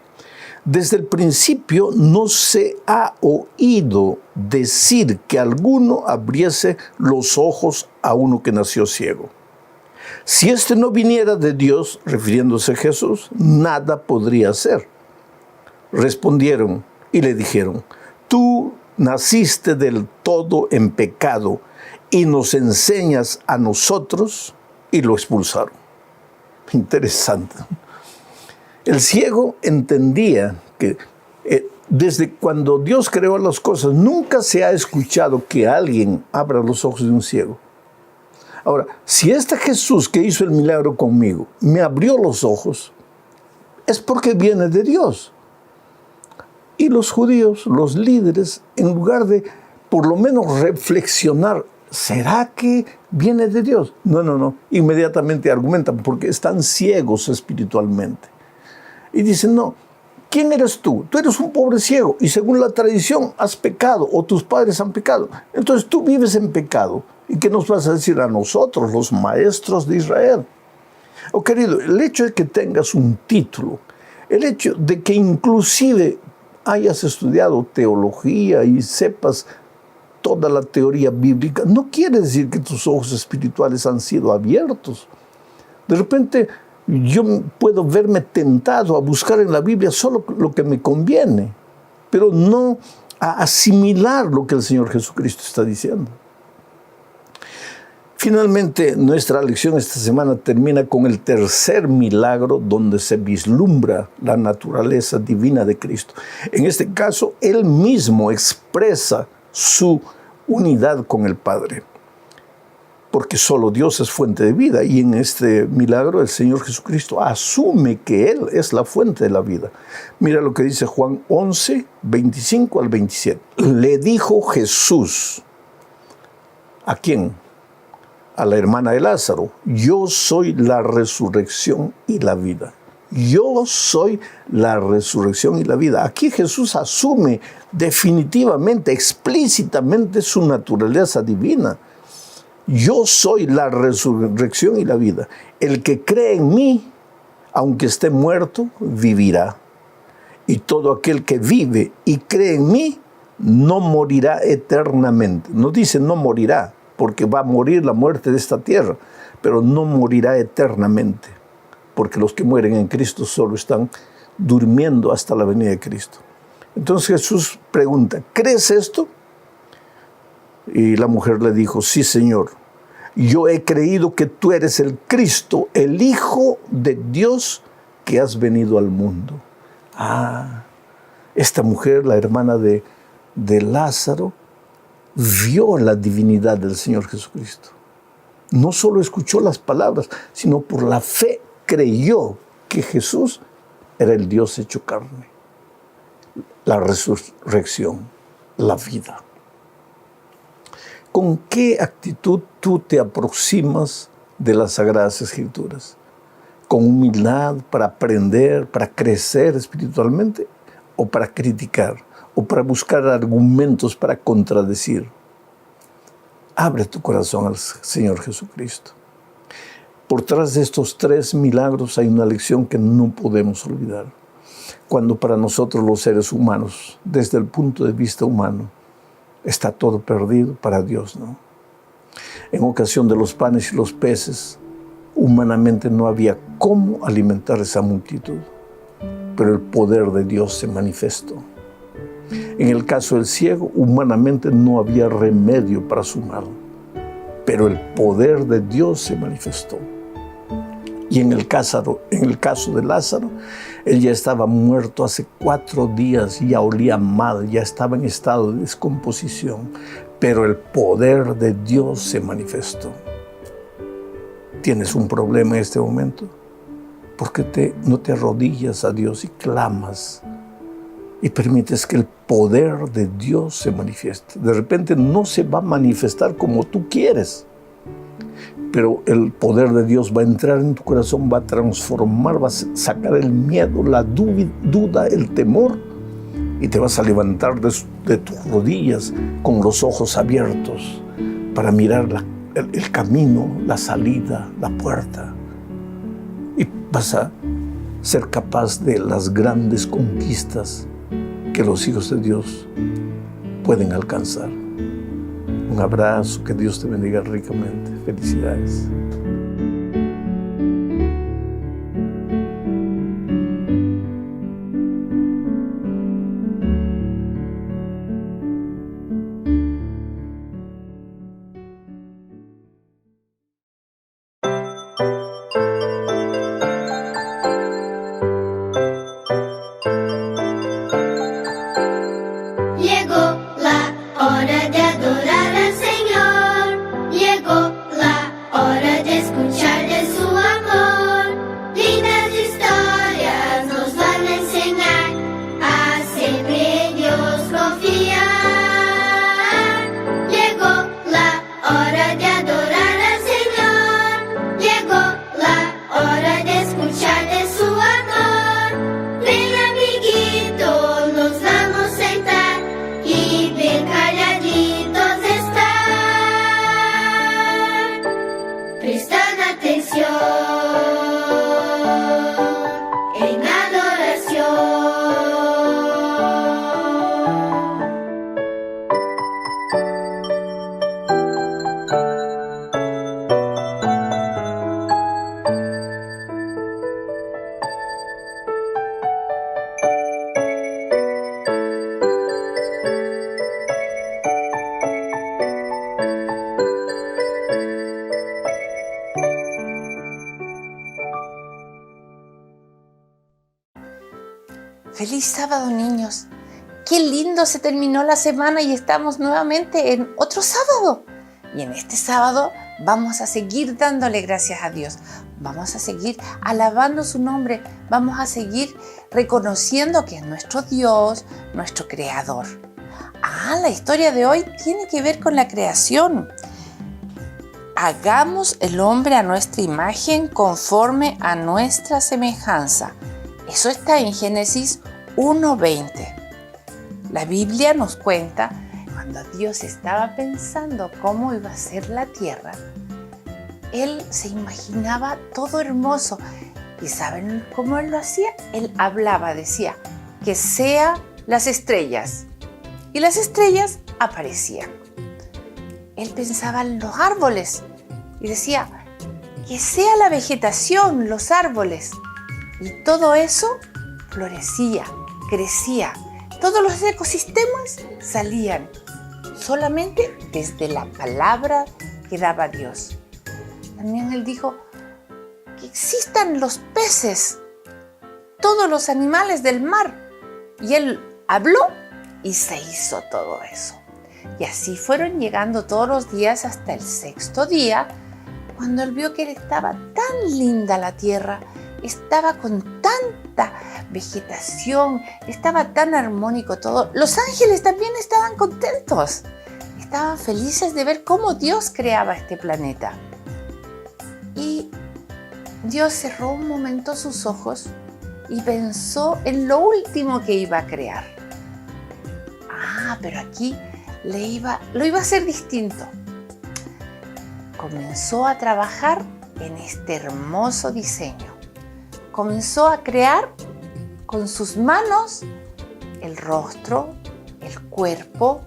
desde el principio no se ha oído decir que alguno abriese los ojos a uno que nació ciego. Si este no viniera de Dios, refiriéndose a Jesús, nada podría hacer. Respondieron y le dijeron, tú naciste del todo en pecado y nos enseñas a nosotros, y lo expulsaron. Interesante. El ciego entendía que desde cuando Dios creó las cosas, nunca se ha escuchado que alguien abra los ojos de un ciego. Ahora, si este Jesús que hizo el milagro conmigo me abrió los ojos, es porque viene de Dios. Y los judíos, los líderes, en lugar de por lo menos reflexionar, ¿será que viene de Dios? No. Inmediatamente argumentan porque están ciegos espiritualmente. Y dicen, no, ¿quién eres tú? Tú eres un pobre ciego y según la tradición has pecado o tus padres han pecado. Entonces tú vives en pecado. ¿Y qué nos vas a decir a nosotros, los maestros de Israel? Oh, querido, el hecho de que tengas un título, el hecho de que inclusive hayas estudiado teología y sepas toda la teoría bíblica, no quiere decir que tus ojos espirituales han sido abiertos. De repente yo puedo verme tentado a buscar en la Biblia solo lo que me conviene, pero no a asimilar lo que el Señor Jesucristo está diciendo. Finalmente, nuestra lección esta semana termina con el tercer milagro donde se vislumbra la naturaleza divina de Cristo. En este caso, Él mismo expresa su unidad con el Padre, porque solo Dios es fuente de vida, y en este milagro el Señor Jesucristo asume que Él es la fuente de la vida. Mira lo que dice Juan 11, 25 al 27. Le dijo Jesús ¿A quién? A la hermana de Lázaro. Yo soy la resurrección y la vida. Yo soy la resurrección y la vida. Aquí Jesús asume definitivamente, explícitamente su naturaleza divina. Yo soy la resurrección y la vida. El que cree en mí, aunque esté muerto, vivirá. Y todo aquel que vive y cree en mí, no morirá eternamente. No dice no morirá, porque va a morir la muerte de esta tierra, pero no morirá eternamente, porque los que mueren en Cristo solo están durmiendo hasta la venida de Cristo. Entonces Jesús pregunta, ¿crees esto? Y la mujer le dijo, sí, Señor, yo he creído que tú eres el Cristo, el Hijo de Dios que has venido al mundo. Esta mujer, la hermana de Lázaro, vio la divinidad del Señor Jesucristo. No solo escuchó las palabras, sino por la fe creyó que Jesús era el Dios hecho carne, la resurrección, la vida. ¿Con qué actitud tú te aproximas de las Sagradas Escrituras? ¿Con humildad para aprender, para crecer espiritualmente? ¿O para criticar? ¿O para buscar argumentos para contradecir? Abre tu corazón al Señor Jesucristo. Por tras de estos 3 milagros hay una lección que no podemos olvidar. Cuando para nosotros los seres humanos, desde el punto de vista humano, está todo perdido, para Dios no. En ocasión de los panes y los peces, humanamente no había cómo alimentar esa multitud, pero el poder de Dios se manifestó. En el caso del ciego, humanamente no había remedio para su mal, pero el poder de Dios se manifestó. Y en el caso de Lázaro, él ya estaba muerto hace 4 días, ya olía mal, ya estaba en estado de descomposición, pero el poder de Dios se manifestó. ¿Tienes un problema en este momento? ¿Por qué no te arrodillas a Dios y clamas y permites que el poder de Dios se manifieste? De repente no se va a manifestar como tú quieres, pero el poder de Dios va a entrar en tu corazón, va a transformar, va a sacar el miedo, la duda, el temor, y te vas a levantar de tus rodillas con los ojos abiertos para mirar el camino, la salida, la puerta. Y vas a ser capaz de las grandes conquistas que los hijos de Dios pueden alcanzar. Un abrazo, que Dios te bendiga ricamente. Felicidades. ¡Feliz sábado, niños! ¡Qué lindo se terminó la semana y estamos nuevamente en otro sábado! Y en este sábado vamos a seguir dándole gracias a Dios. Vamos a seguir alabando su nombre. Vamos a seguir reconociendo que es nuestro Dios, nuestro Creador. La historia de hoy tiene que ver con la creación. hagamos el hombre a nuestra imagen conforme a nuestra semejanza. Eso está en Génesis 1:20. La Biblia nos cuenta cuando Dios estaba pensando cómo iba a ser la tierra, Él se imaginaba todo hermoso. ¿Y saben cómo Él lo hacía? Él hablaba, decía, que sean las estrellas. Y las estrellas aparecían. Él pensaba en los árboles y decía, que sea la vegetación, los árboles. Y todo eso florecía, crecía. Todos los ecosistemas salían solamente desde la palabra que daba Dios. También Él dijo que existan los peces, todos los animales del mar. Y Él habló y se hizo todo eso. Y así fueron llegando todos los días hasta el 6º día, cuando Él vio que estaba tan linda la tierra, estaba con tanta vegetación, estaba tan armónico todo. Los ángeles también estaban contentos, estaban felices de ver cómo Dios creaba este planeta. Y Dios cerró un momento sus ojos y pensó en lo último que iba a crear. Pero aquí lo iba a hacer distinto. Comenzó a trabajar en este hermoso diseño. Comenzó a crear con sus manos el rostro, el cuerpo.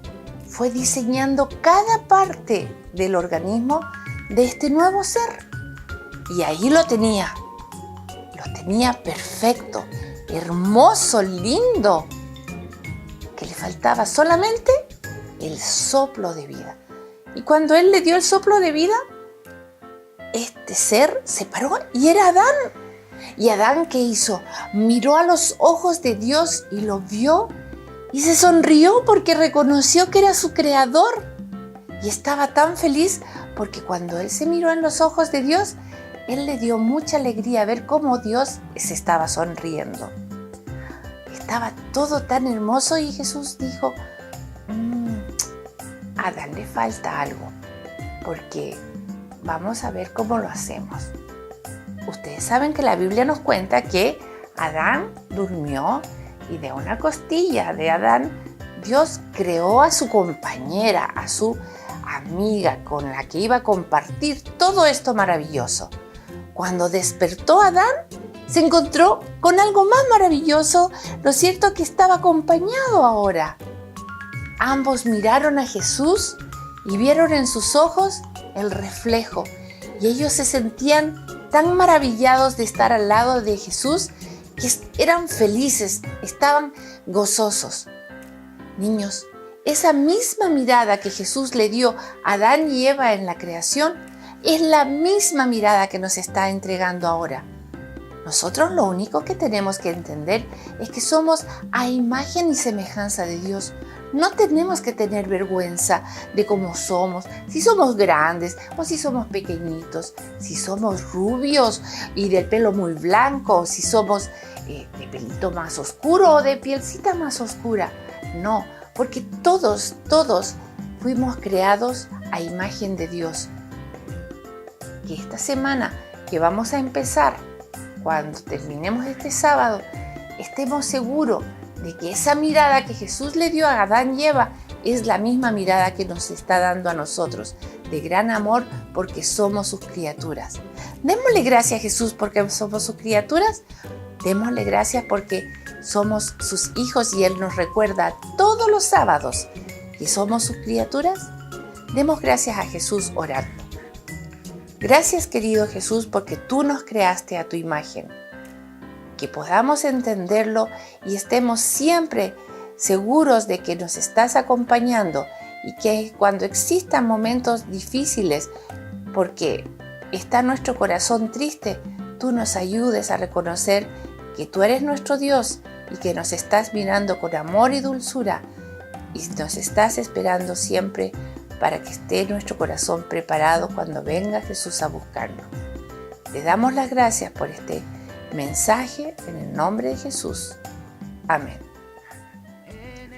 Fue diseñando cada parte del organismo de este nuevo ser. Y ahí lo tenía perfecto, hermoso, lindo, que le faltaba solamente el soplo de vida. Y cuando Él le dio el soplo de vida, este ser se paró y era Adán. ¿Y Adán qué hizo? Miró a los ojos de Dios y lo vio y se sonrió porque reconoció que era su creador. Y estaba tan feliz porque cuando él se miró en los ojos de Dios, Él le dio mucha alegría ver cómo Dios se estaba sonriendo. Estaba todo tan hermoso y Jesús dijo, a Adán le falta algo, porque vamos a ver cómo lo hacemos. Ustedes saben que la Biblia nos cuenta que Adán durmió y de una costilla de Adán Dios creó a su compañera, a su amiga con la que iba a compartir todo esto maravilloso. Cuando despertó Adán, se encontró con algo más maravilloso. Lo cierto es que estaba acompañado ahora. Ambos miraron a Jesús y vieron en sus ojos el reflejo. Y ellos se sentían tan maravillados de estar al lado de Jesús que eran felices, estaban gozosos. Niños, esa misma mirada que Jesús le dio a Adán y Eva en la creación es la misma mirada que nos está entregando ahora. Nosotros lo único que tenemos que entender es que somos a imagen y semejanza de Dios. No tenemos que tener vergüenza de cómo somos, si somos grandes o si somos pequeñitos, si somos rubios y de pelo muy blanco, si somos de pelito más oscuro o de pielcita más oscura. No, porque todos fuimos creados a imagen de Dios. Que esta semana que vamos a empezar, cuando terminemos este sábado, estemos seguros de que esa mirada que Jesús le dio a Adán y Eva es la misma mirada que nos está dando a nosotros, de gran amor porque somos sus criaturas. Démosle gracias a Jesús porque somos sus criaturas. Démosle gracias porque somos sus hijos y Él nos recuerda todos los sábados que somos sus criaturas. Demos gracias a Jesús orando. Gracias, querido Jesús, porque tú nos creaste a tu imagen. Que podamos entenderlo y estemos siempre seguros de que nos estás acompañando y que cuando existan momentos difíciles, porque está nuestro corazón triste, tú nos ayudes a reconocer que tú eres nuestro Dios y que nos estás mirando con amor y dulzura y nos estás esperando siempre para que esté nuestro corazón preparado cuando venga Jesús a buscarnos. Te damos las gracias por este mensaje en el nombre de Jesús. Amén.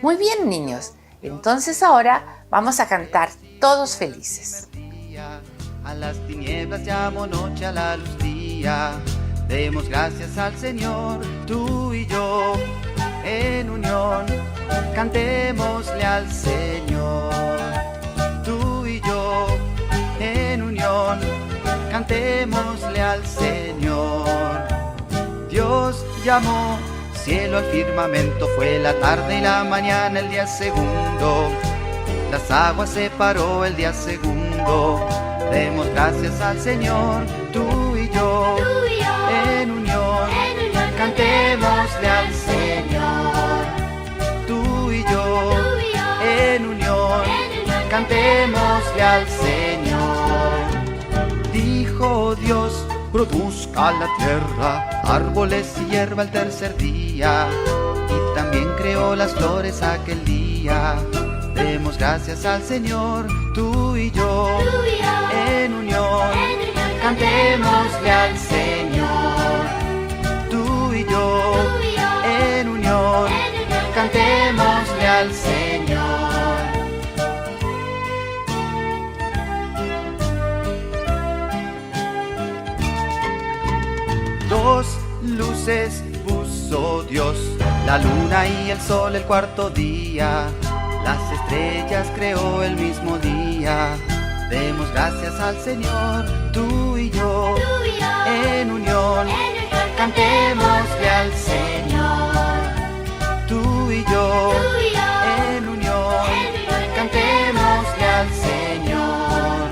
Muy bien, niños. Entonces ahora vamos a cantar todos felices. A las tinieblas llamo noche, a la luz día. Demos gracias al Señor, tú y yo, en unión. Cantémosle al Señor, tú y yo, en unión. Cantémosle al Señor. Dios llamó cielo al firmamento, fue la tarde y la mañana el día segundo. Las aguas separó el día segundo. Demos gracias al Señor, tú y yo, en unión. Cantémosle al Señor, tú y yo, en unión. Cantémosle al Señor. Dijo Dios, produzca la tierra árboles y hierba el tercer día, y también creó las flores aquel día. Demos gracias al Señor, tú y yo, en unión. Cantémosle al Señor, tú y yo, en unión. Cantémosle al Señor. Dos luces puso Dios, la luna y el sol el cuarto día. Las estrellas creó el mismo día. Demos gracias al Señor, tú y yo, en unión. Cantémosle al Señor, tú y yo, en unión. Cantémosle al Señor.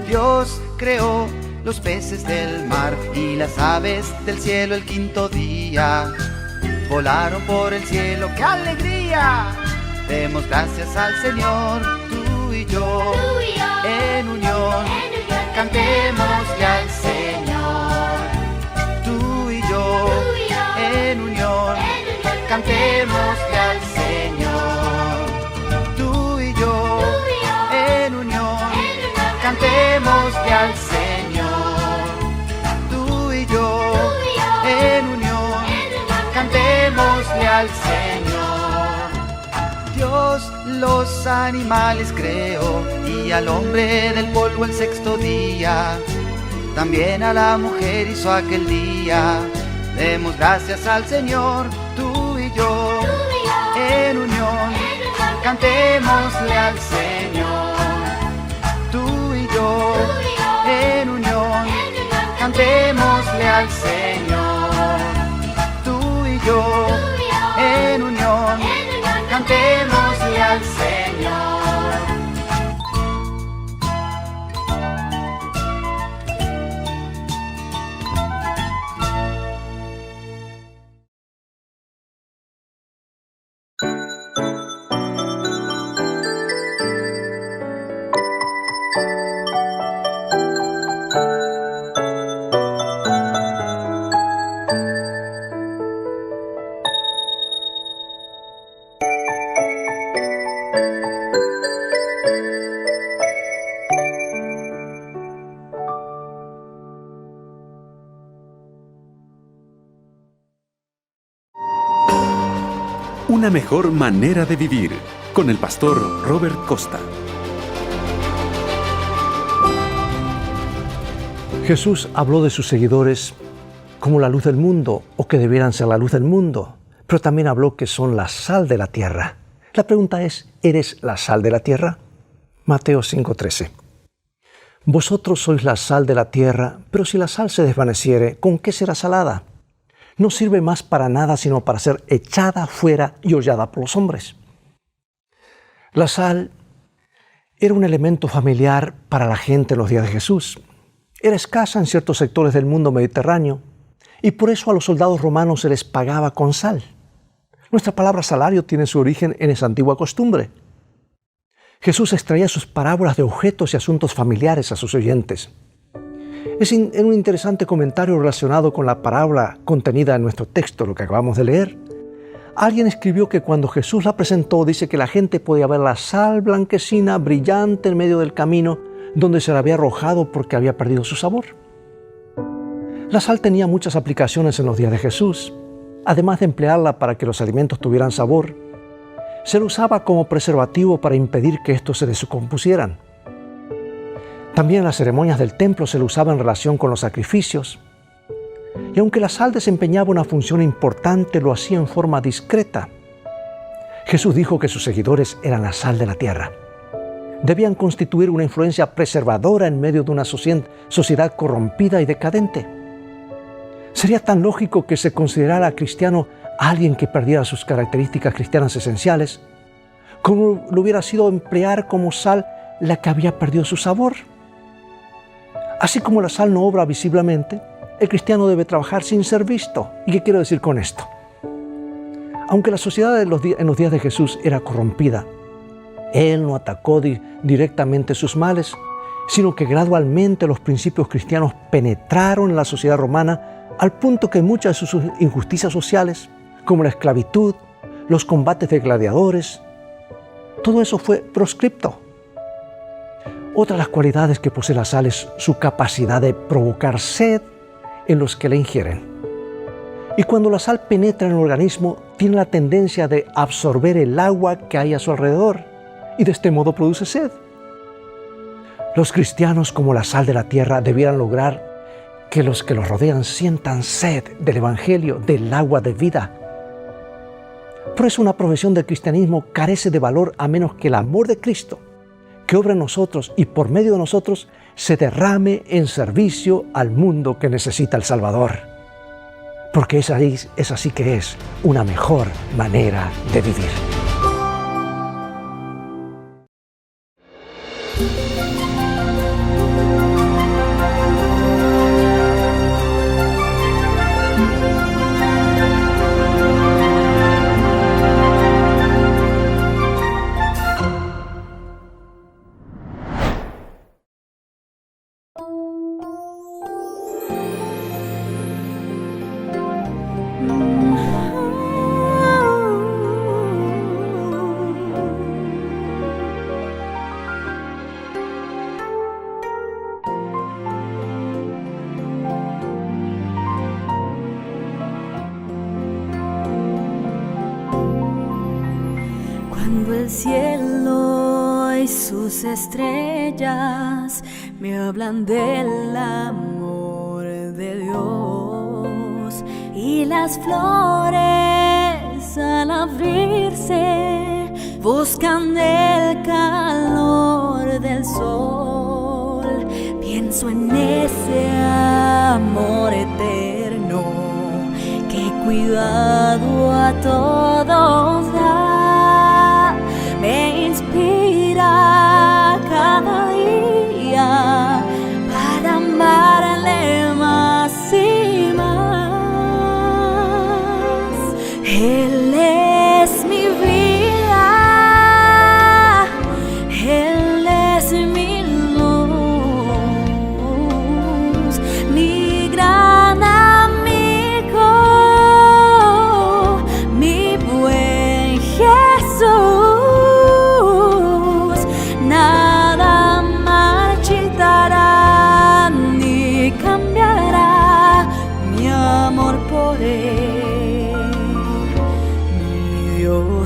Dios creó los peces del mar y las aves del cielo el quinto día. Volaron por el cielo, ¡qué alegría! Demos gracias al Señor, tú y yo, en unión. Cantémosle al Señor, tú y yo, en unión. Cantémosle al Señor, tú y yo, en unión. Cantémosle al Señor, tú y yo, en unión. Cantémosle al Señor. Dios los animales creó y al hombre del polvo el sexto día. También a la mujer hizo aquel día. Demos gracias al Señor, tú y yo, en unión. Cantémosle al Señor, tú y yo, en unión. Cantémosle al Señor, tú y yo, en unión. Cantémosle al Señor. Una mejor manera de vivir, con el pastor Robert Costa. Jesús habló de sus seguidores como la luz del mundo, o que debieran ser la luz del mundo, pero también habló que son la sal de la tierra. La pregunta es, ¿eres la sal de la tierra? Mateo 5:13. Vosotros sois la sal de la tierra, pero si la sal se desvaneciere, ¿con qué será salada? No sirve más para nada sino para ser echada fuera y hollada por los hombres. La sal era un elemento familiar para la gente en los días de Jesús. Era escasa en ciertos sectores del mundo mediterráneo y por eso a los soldados romanos se les pagaba con sal. Nuestra palabra salario tiene su origen en esa antigua costumbre. Jesús extraía sus parábolas de objetos y asuntos familiares a sus oyentes. En un interesante comentario relacionado con la parábola contenida en nuestro texto, lo que acabamos de leer, alguien escribió que cuando Jesús la presentó, dice que la gente podía ver la sal blanquecina brillante en medio del camino donde se la había arrojado porque había perdido su sabor. La sal tenía muchas aplicaciones en los días de Jesús. Además de emplearla para que los alimentos tuvieran sabor, se la usaba como preservativo para impedir que estos se descompusieran. También en las ceremonias del templo se lo usaba en relación con los sacrificios. Y aunque la sal desempeñaba una función importante, lo hacía en forma discreta. Jesús dijo que sus seguidores eran la sal de la tierra. Debían constituir una influencia preservadora en medio de una sociedad corrompida y decadente. Sería tan lógico que se considerara cristiano a alguien que perdiera sus características cristianas esenciales, como lo hubiera sido emplear como sal la que había perdido su sabor. Así como la sal no obra visiblemente, el cristiano debe trabajar sin ser visto. ¿Y qué quiero decir con esto? Aunque la sociedad en los días de Jesús era corrompida, Él no atacó directamente sus males, sino que gradualmente los principios cristianos penetraron en la sociedad romana al punto que muchas de sus injusticias sociales, como la esclavitud, los combates de gladiadores, todo eso fue proscripto. Otra de las cualidades que posee la sal es su capacidad de provocar sed en los que la ingieren. Y cuando la sal penetra en el organismo, tiene la tendencia de absorber el agua que hay a su alrededor y de este modo produce sed. Los cristianos, como la sal de la tierra, debieran lograr que los que los rodean sientan sed del Evangelio, del agua de vida. Por eso una profesión del cristianismo carece de valor a menos que el amor de Cristo, que obra en nosotros y por medio de nosotros, se derrame en servicio al mundo que necesita el Salvador. Porque es así que es una mejor manera de vivir. Cuando el cielo y sus estrellas me hablan del amor de Dios y las flores al abrirse buscan el calor del sol, pienso en ese amor eterno que cuidado a todos da. Me inspira cada día para amarle más y más. Él es mi vida, Él es mi luz, mi gran amigo, mi buen Jesús.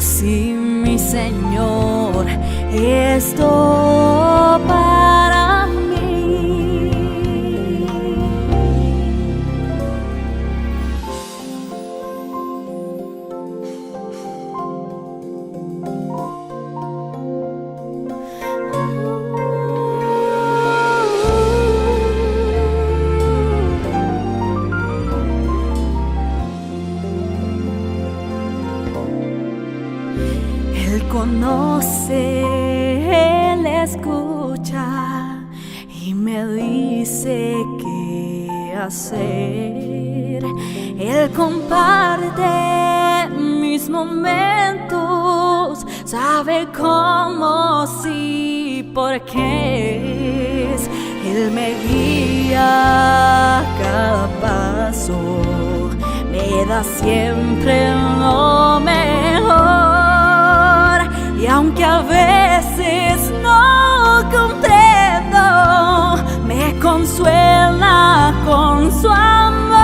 Sí, mi Señor, esto para mí. Él conoce, Él escucha y me dice qué hacer. Él comparte mis momentos, sabe cómo, sí, por qué es. Él me guía a cada paso, me da siempre lo mejor. Y aunque a veces no comprendo, me consuela con su amor.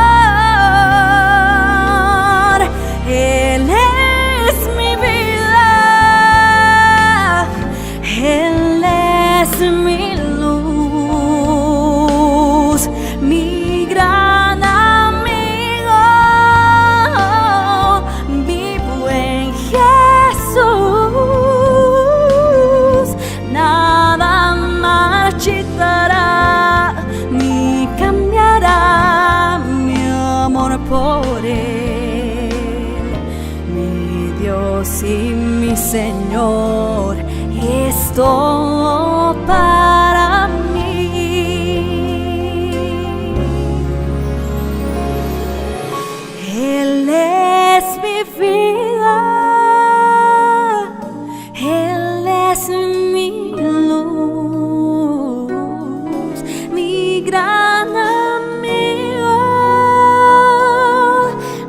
Él es mi vida, Él es mi luz. Señor es todo para mí. Él es mi vida, Él es mi luz, mi gran amigo,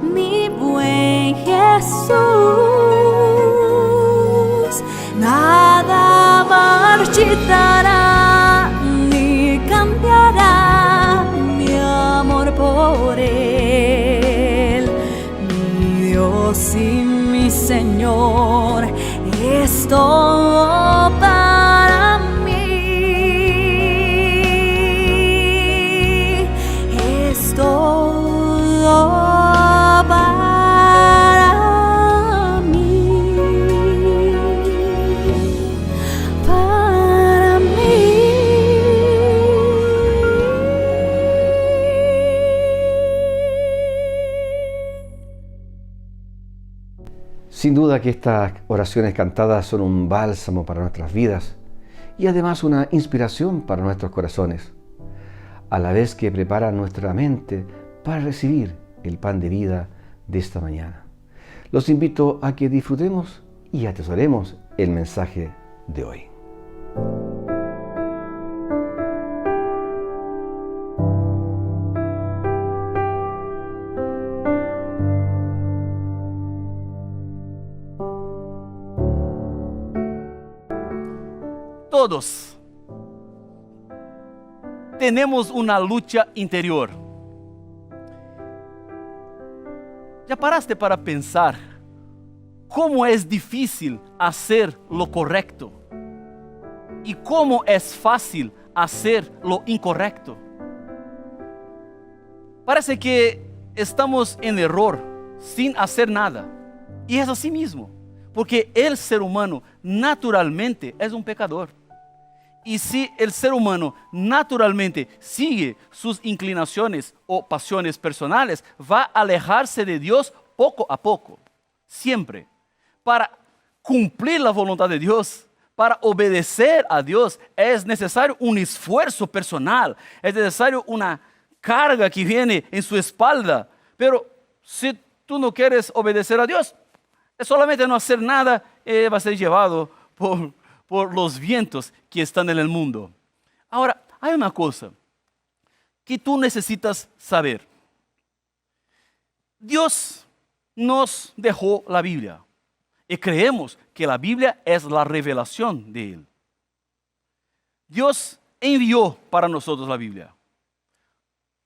mi buen Jesús. Nada marchitará ni cambiará mi amor por Él. Mi Dios y mi Señor es todo para mí. Es todo para mí. Para mí. Sin duda que estas oraciones cantadas son un bálsamo para nuestras vidas y además una inspiración para nuestros corazones, a la vez que preparan nuestra mente para recibir el pan de vida de esta mañana. Los invito a que disfrutemos y atesoremos el mensaje de hoy. Todos tenemos una lucha interior. ¿Ya paraste para pensar cómo es difícil hacer lo correcto y cómo es fácil hacer lo incorrecto? Parece que estamos en error sin hacer nada. Y es así mismo, porque el ser humano naturalmente es un pecador. Y si el ser humano naturalmente sigue sus inclinaciones o pasiones personales, va a alejarse de Dios poco a poco, siempre. Para cumplir la voluntad de Dios, para obedecer a Dios, es necesario un esfuerzo personal, es necesario una carga que viene en su espalda. Pero si tú no quieres obedecer a Dios, es solamente no hacer nada, va a ser llevado por los vientos que están en el mundo. Ahora, hay una cosa que tú necesitas saber. Dios nos dejó la Biblia y creemos que la Biblia es la revelación de Él. Dios envió para nosotros la Biblia.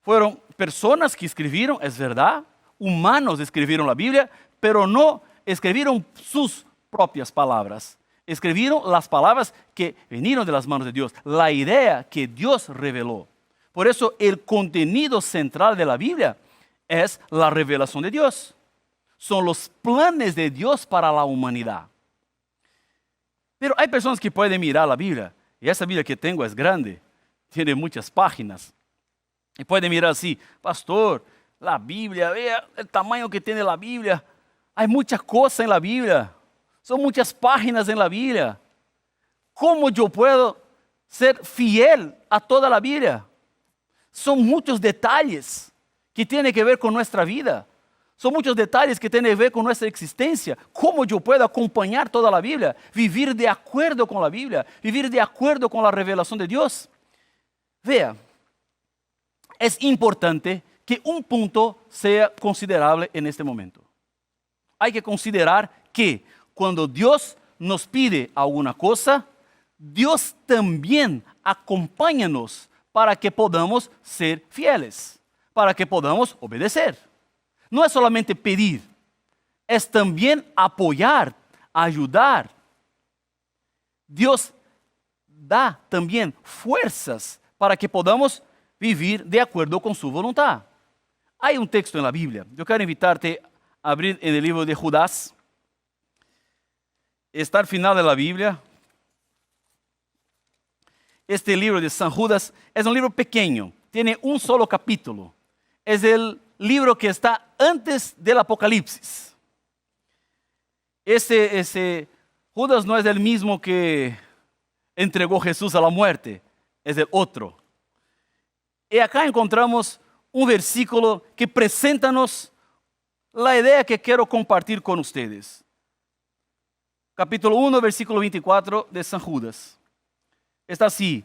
Fueron personas que escribieron, es verdad, humanos escribieron la Biblia, pero no escribieron sus propias palabras. Escribieron las palabras que vinieron de las manos de Dios, la idea que Dios reveló. Por eso el contenido central de la Biblia es la revelación de Dios. Son los planes de Dios para la humanidad. Pero hay personas que pueden mirar la Biblia, y esa Biblia que tengo es grande, tiene muchas páginas. Y pueden mirar así, pastor, la Biblia, vea el tamaño que tiene la Biblia. Hay muchas cosas en la Biblia. Son muchas páginas en la Biblia. ¿Cómo yo puedo ser fiel a toda la Biblia? Son muchos detalles que tienen que ver con nuestra vida. Son muchos detalles que tienen que ver con nuestra existencia. ¿Cómo yo puedo acompañar toda la Biblia? Vivir de acuerdo con la Biblia. Vivir de acuerdo con la revelación de Dios. Vea, es importante que un punto sea considerable en este momento. Hay que considerar que cuando Dios nos pide alguna cosa, Dios también acompáñanos para que podamos ser fieles, para que podamos obedecer. No es solamente pedir, es también apoyar, ayudar. Dios da también fuerzas para que podamos vivir de acuerdo con su voluntad. Hay un texto en la Biblia. Yo quiero invitarte a abrir en el libro de Judas. Está al final de la Biblia. Este libro de San Judas es un libro pequeño, tiene un solo capítulo. Es el libro que está antes del Apocalipsis. Ese Judas no es el mismo que entregó a Jesús a la muerte, es el otro. Y acá encontramos un versículo que presenta-nos la idea que quiero compartir con ustedes. Capítulo 1, versículo 24 de San Judas. Está así: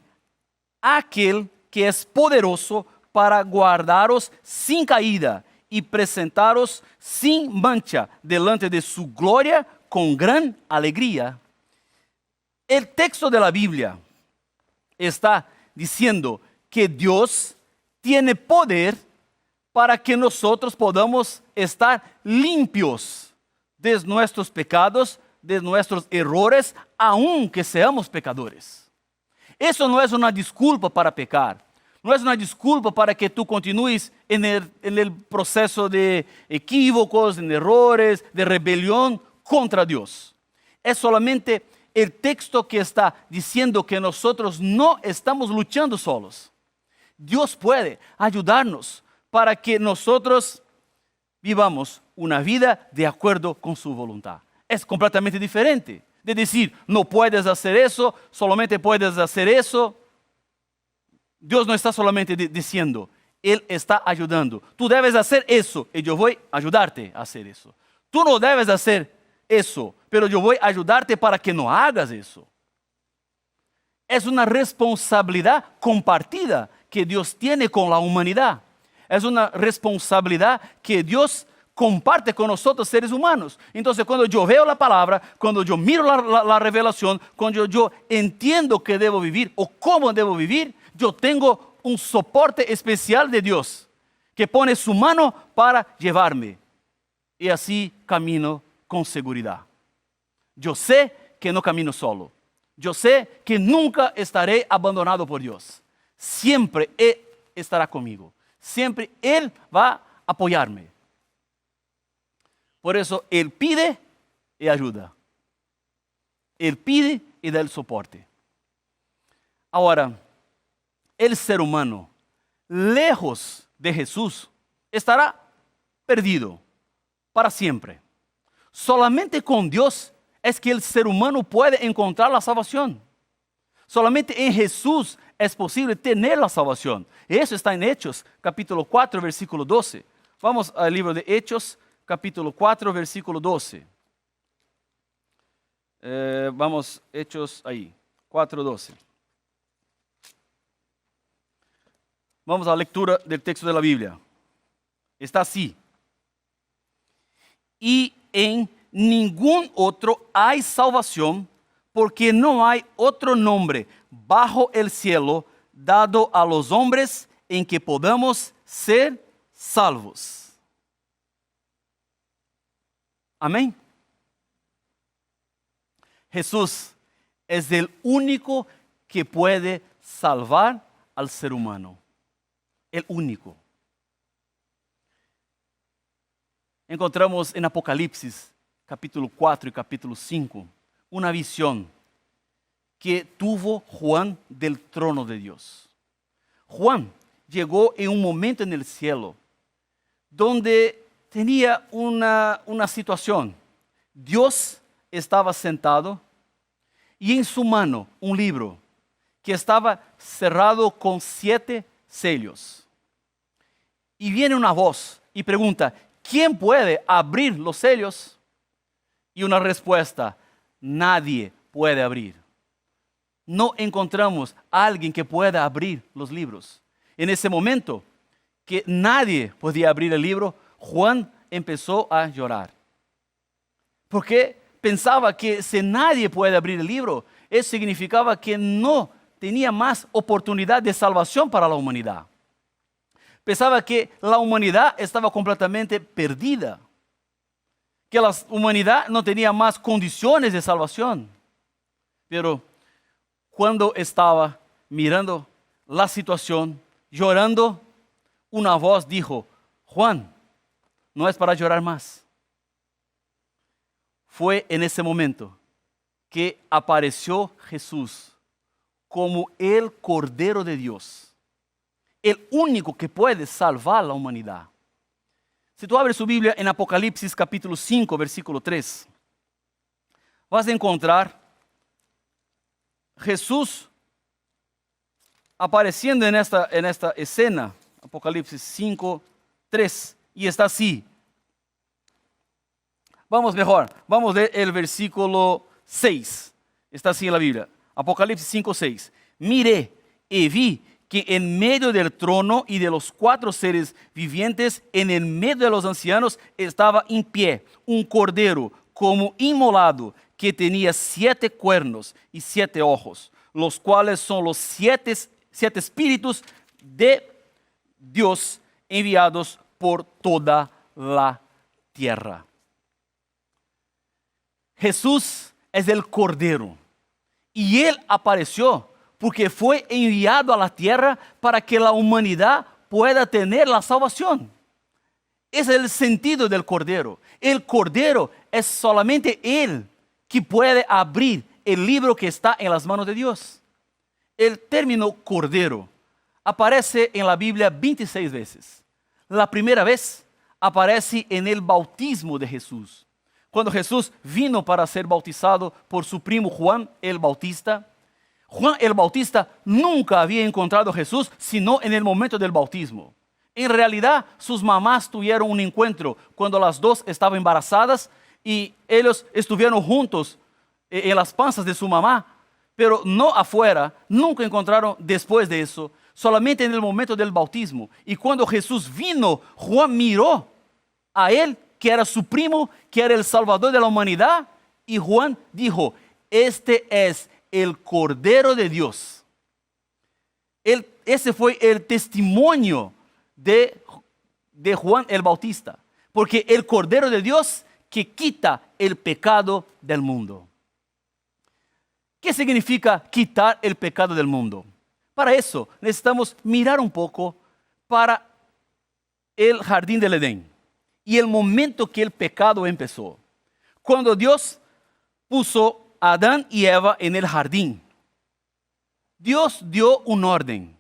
aquel que es poderoso para guardaros sin caída y presentaros sin mancha delante de su gloria con gran alegría. El texto de la Biblia está diciendo que Dios tiene poder para que nosotros podamos estar limpios de nuestros pecados, de nuestros errores, aunque seamos pecadores. Eso no es una disculpa para pecar. No es una disculpa para que tú continúes en el proceso de equívocos, en errores, de rebelión contra Dios. Es solamente el texto que está diciendo que nosotros no estamos luchando solos. Dios puede ayudarnos para que nosotros vivamos una vida de acuerdo con su voluntad. Es completamente diferente de decir, no puedes hacer eso, solamente puedes hacer eso. Dios no está solamente diciendo, Él está ayudando. Tú debes hacer eso y yo voy a ayudarte a hacer eso. Tú no debes hacer eso, pero yo voy a ayudarte para que no hagas eso. Es una responsabilidad compartida que Dios tiene con la humanidad. Es una responsabilidad que Dios comparte con nosotros seres humanos. Entonces, cuando yo veo la palabra, cuando yo miro la revelación, cuando yo entiendo que debo vivir o cómo debo vivir, yo tengo un soporte especial de Dios que pone su mano para llevarme. Y así camino con seguridad. Yo sé que no camino solo. Yo sé que nunca estaré abandonado por Dios. Siempre Él estará conmigo. Siempre Él va a apoyarme. Por eso Él pide y ayuda. Él pide y da el soporte. Ahora, el ser humano, lejos de Jesús, estará perdido para siempre. Solamente con Dios es que el ser humano puede encontrar la salvación. Solamente en Jesús es posible tener la salvación. Eso está en Hechos, capítulo 4, versículo 12. Vamos al libro de Hechos, capítulo 4, versículo 12. Vamos, Hechos ahí, 4, 12. Vamos a la lectura del texto de la Biblia. Está así. Y en ningún otro hay salvación, porque no hay otro nombre bajo el cielo dado a los hombres en que podamos ser salvos. Amén. Jesús es el único que puede salvar al ser humano. El único. Encontramos en Apocalipsis, capítulo 4 y capítulo 5, una visión que tuvo Juan del trono de Dios. Juan llegó en un momento en el cielo donde tenía una situación. Dios estaba sentado y en su mano un libro que estaba cerrado con 7 sellos. Y viene una voz y pregunta, ¿quién puede abrir los sellos? Y una respuesta, nadie puede abrir. No encontramos a alguien que pueda abrir los libros. En ese momento que nadie podía abrir el libro, Juan empezó a llorar. Porque pensaba que si nadie puede abrir el libro, eso significaba que no tenía más oportunidad de salvación para la humanidad. Pensaba que la humanidad estaba completamente perdida, que la humanidad no tenía más condiciones de salvación. Pero cuando estaba mirando la situación, llorando, una voz dijo, Juan, no es para llorar más. Fue en ese momento que apareció Jesús como el Cordero de Dios, el único que puede salvar a la humanidad. Si tú abres su Biblia en Apocalipsis capítulo 5, versículo 3, vas a encontrar Jesús apareciendo en esta escena, Apocalipsis 5, 3, y está así. Vamos a leer el versículo 6, está así en la Biblia, Apocalipsis 5, 6. Miré y vi que en medio del trono y de los 4 seres vivientes, en el medio de los ancianos, estaba en pie un cordero como inmolado, que tenía 7 cuernos y 7 ojos, los cuales son los 7 espíritus de Dios enviados por toda la tierra. Jesús es el Cordero y Él apareció porque fue enviado a la tierra para que la humanidad pueda tener la salvación. Ese es el sentido del Cordero. El Cordero es solamente Él que puede abrir el libro que está en las manos de Dios. El término Cordero aparece en la Biblia 26 veces. La primera vez aparece en el bautismo de Jesús. Cuando Jesús vino para ser bautizado por su primo Juan el Bautista, Juan el Bautista nunca había encontrado a Jesús sino en el momento del bautismo. En realidad, sus mamás tuvieron un encuentro cuando las dos estaban embarazadas y ellos estuvieron juntos en las panzas de su mamá, pero no afuera, nunca encontraron después de eso, solamente en el momento del bautismo. Y cuando Jesús vino, Juan miró a él, que era su primo, que era el Salvador de la humanidad, y Juan dijo, este es el Cordero de Dios. Ese fue el testimonio de Juan el Bautista, porque el Cordero de Dios que quita el pecado del mundo. ¿Qué significa quitar el pecado del mundo? Para eso necesitamos mirar un poco para el jardín del Edén y el momento que el pecado empezó. Cuando Dios puso a Adán y Eva en el jardín, Dios dio un orden.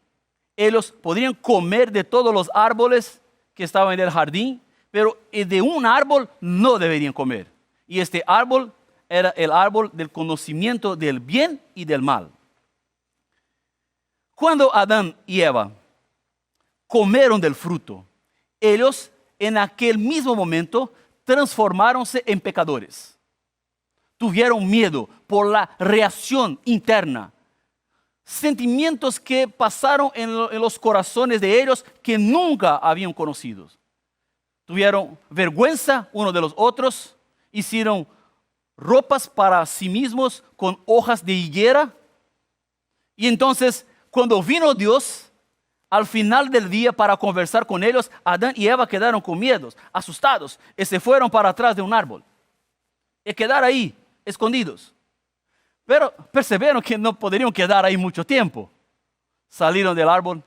Ellos podrían comer de todos los árboles que estaban en el jardín, pero de un árbol no deberían comer. Y este árbol era el árbol del conocimiento del bien y del mal. Cuando Adán y Eva comieron del fruto, ellos en aquel mismo momento transformaronse en pecadores. Tuvieron miedo por la reacción interna. Sentimientos que pasaron en los corazones de ellos que nunca habían conocido. Tuvieron vergüenza uno de los otros, hicieron ropas para sí mismos con hojas de higuera. Y entonces, cuando vino Dios, al final del día para conversar con ellos, Adán y Eva quedaron con miedo, asustados, y se fueron para atrás de un árbol. Y quedaron ahí, escondidos. Pero percibieron que no podrían quedar ahí mucho tiempo. Salieron del árbol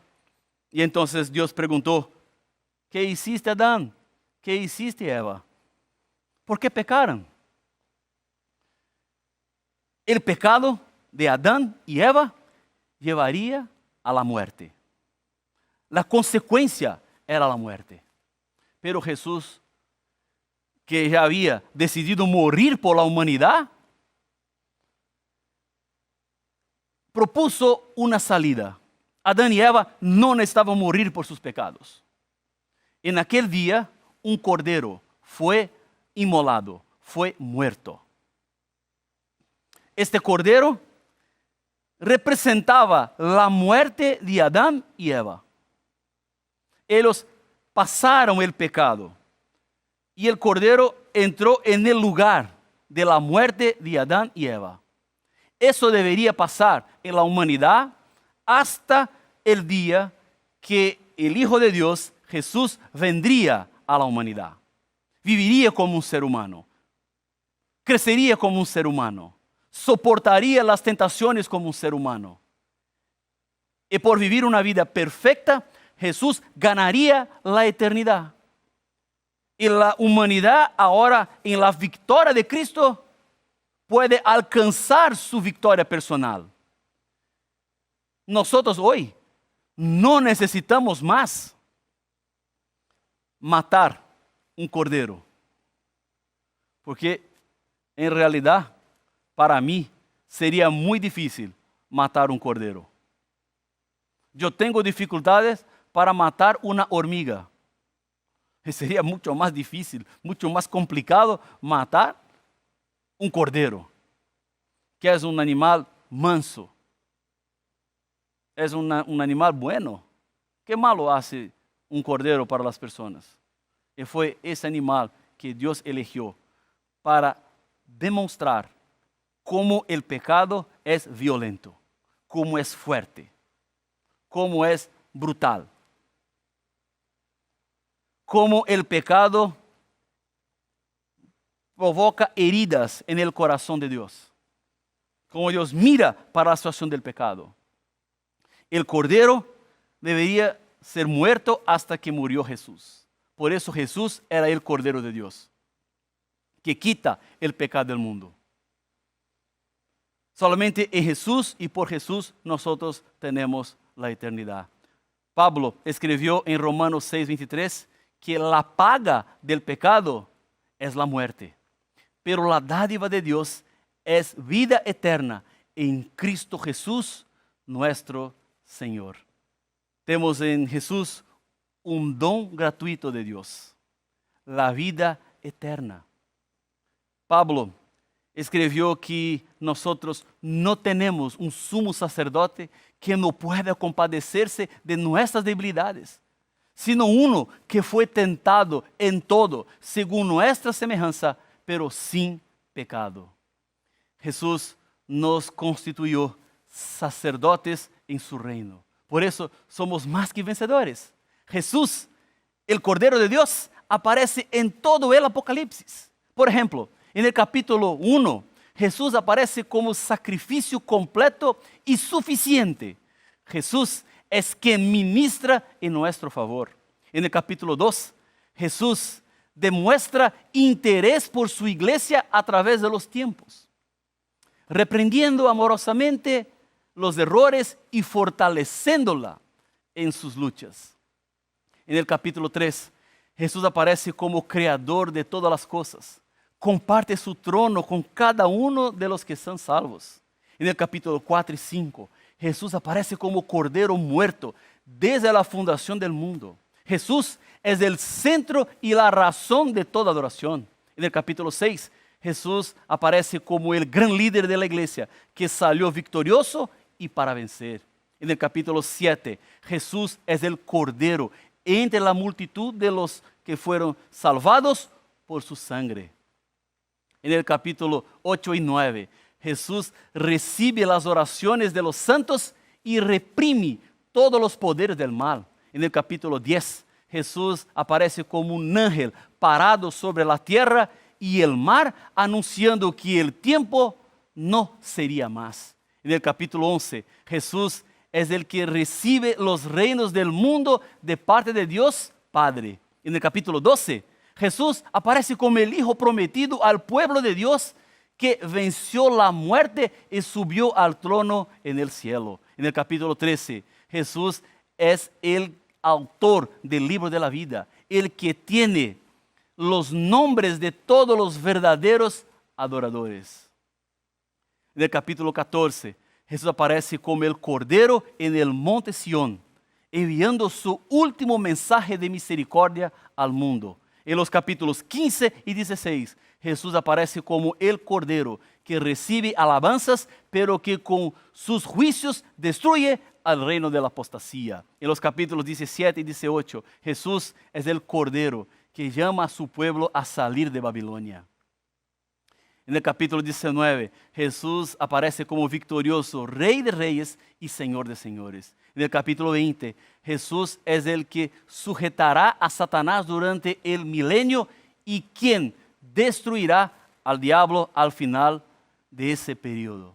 y entonces Dios preguntó, ¿qué hiciste, Adán? ¿Qué hiciste, Eva? ¿Por qué pecaron? El pecado de Adán y Eva llevaría a la muerte. La consecuencia era la muerte. Pero Jesús, que ya había decidido morir por la humanidad, propuso una salida. Adán y Eva no necesitaban morir por sus pecados. En aquel día, un cordero fue inmolado, fue muerto. Este cordero representaba la muerte de Adán y Eva. Ellos pasaron el pecado y el cordero entró en el lugar de la muerte de Adán y Eva. Eso debería pasar en la humanidad hasta el día que el Hijo de Dios, Jesús, vendría a la humanidad. Viviría como un ser humano. Crecería como un ser humano. Soportaría las tentaciones como un ser humano. Y por vivir una vida perfecta, Jesús ganaría la eternidad. Y la humanidad ahora, en la victoria de Cristo, puede alcanzar su victoria personal. Nosotros hoy no necesitamos más matar un cordero, porque en realidad para mí sería muy difícil matar un cordero. Yo tengo dificultades para matar una hormiga. Sería mucho más difícil, mucho más complicado matar un cordero, que es un animal manso. Es un animal bueno. ¿Qué malo hace un cordero para las personas? Y fue ese animal que Dios eligió para demostrar cómo el pecado es violento, cómo es fuerte, cómo es brutal, cómo el pecado provoca heridas en el corazón de Dios, cómo Dios mira para la situación del pecado. El cordero debería ser muerto hasta que murió Jesús. Por eso Jesús era el cordero de Dios, que quita el pecado del mundo. Solamente en Jesús y por Jesús nosotros tenemos la eternidad. Pablo escribió en Romanos 6:23 que la paga del pecado es la muerte, pero la dádiva de Dios es vida eterna en Cristo Jesús, nuestro Señor. Tenemos en Jesús un don gratuito de Dios, la vida eterna. Pablo escribió que nosotros no tenemos un sumo sacerdote que no pueda compadecerse de nuestras debilidades, sino uno que fue tentado en todo, según nuestra semejanza, pero sin pecado. Jesús nos constituyó sacerdotes en su reino. Por eso somos más que vencedores. Jesús, el Cordero de Dios, aparece en todo el Apocalipsis. Por ejemplo, en el capítulo 1, Jesús aparece como sacrificio completo y suficiente. Jesús es quien ministra en nuestro favor. En el capítulo 2, Jesús demuestra interés por su iglesia a través de los tiempos, reprendiendo amorosamente los errores y fortaleciéndola en sus luchas. En el capítulo 3, Jesús aparece como creador de todas las cosas. Comparte su trono con cada uno de los que son salvos. En el capítulo 4 y 5, Jesús aparece como Cordero muerto desde la fundación del mundo. Jesús es el centro y la razón de toda adoración. En el capítulo 6, Jesús aparece como el gran líder de la iglesia que salió victorioso y para vencer. En el capítulo 7, Jesús es el Cordero entre la multitud de los que fueron salvados por su sangre. En el capítulo 8 y 9, Jesús recibe las oraciones de los santos y reprime todos los poderes del mal. En el capítulo 10, Jesús aparece como un ángel parado sobre la tierra y el mar, anunciando que el tiempo no sería más. En el capítulo 11, Jesús es el que recibe los reinos del mundo de parte de Dios Padre. En el capítulo 12, Jesús aparece como el Hijo prometido al pueblo de Dios que venció la muerte y subió al trono en el cielo. En el capítulo 13, Jesús es el autor del libro de la vida, el que tiene los nombres de todos los verdaderos adoradores. En el capítulo 14, Jesús aparece como el Cordero en el monte Sión, enviando su último mensaje de misericordia al mundo. En los capítulos 15 y 16, Jesús aparece como el Cordero que recibe alabanzas, pero que con sus juicios destruye al reino de la apostasía. En los capítulos 17 y 18, Jesús es el Cordero que llama a su pueblo a salir de Babilonia. En el capítulo 19, Jesús aparece como victorioso, Rey de reyes y Señor de señores. En el capítulo 20, Jesús es el que sujetará a Satanás durante el milenio y quien destruirá al diablo al final de ese periodo.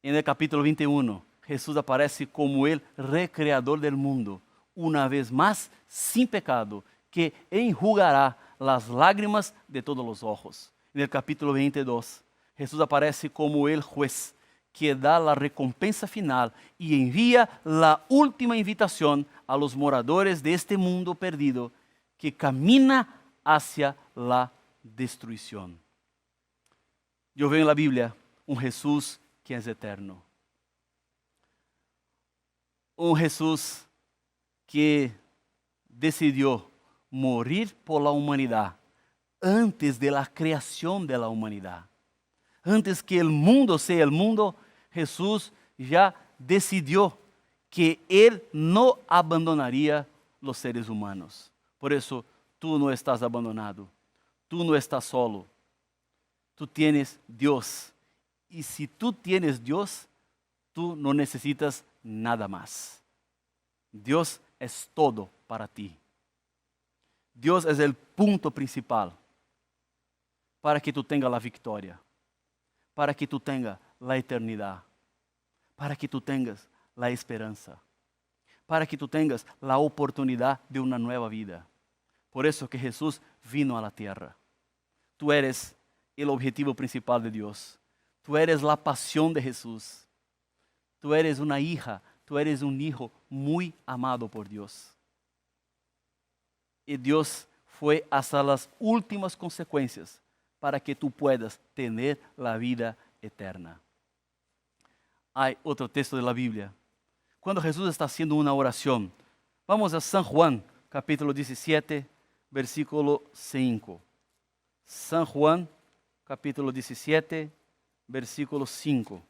En el capítulo 21, Jesús aparece como el recreador del mundo, una vez más sin pecado, que enjugará las lágrimas de todos los ojos. En el capítulo 22, Jesús aparece como el juez que da la recompensa final y envía la última invitación a los moradores de este mundo perdido que camina hacia la destrucción. yo veo en la Biblia un Jesús que es eterno. Un Jesús que decidió morir por la humanidad antes de la creación de la humanidad. Antes que el mundo sea el mundo, Jesús ya decidió que Él no abandonaría los seres humanos. Por eso tú no estás abandonado, tú no estás solo, tú tienes Dios. Y si tú tienes Dios, tú no necesitas nada más. Dios es todo para ti. Dios es el punto principal para que tú tengas la victoria, para que tú tengas la eternidad, para que tú tengas la esperanza, para que tú tengas la oportunidad de una nueva vida. Por eso que Jesús vino a la tierra. Tú eres el objetivo principal de Dios. Tú eres la pasión de Jesús. Tú eres una hija, tú eres un hijo muy amado por Dios. Y Dios fue hasta las últimas consecuencias para que tú puedas tener la vida eterna. Hay otro texto de la Biblia. Cuando Jesús está haciendo una oración, vamos a San Juan, capítulo 17, versículo 5. San Juan, capítulo 17, versículo 5.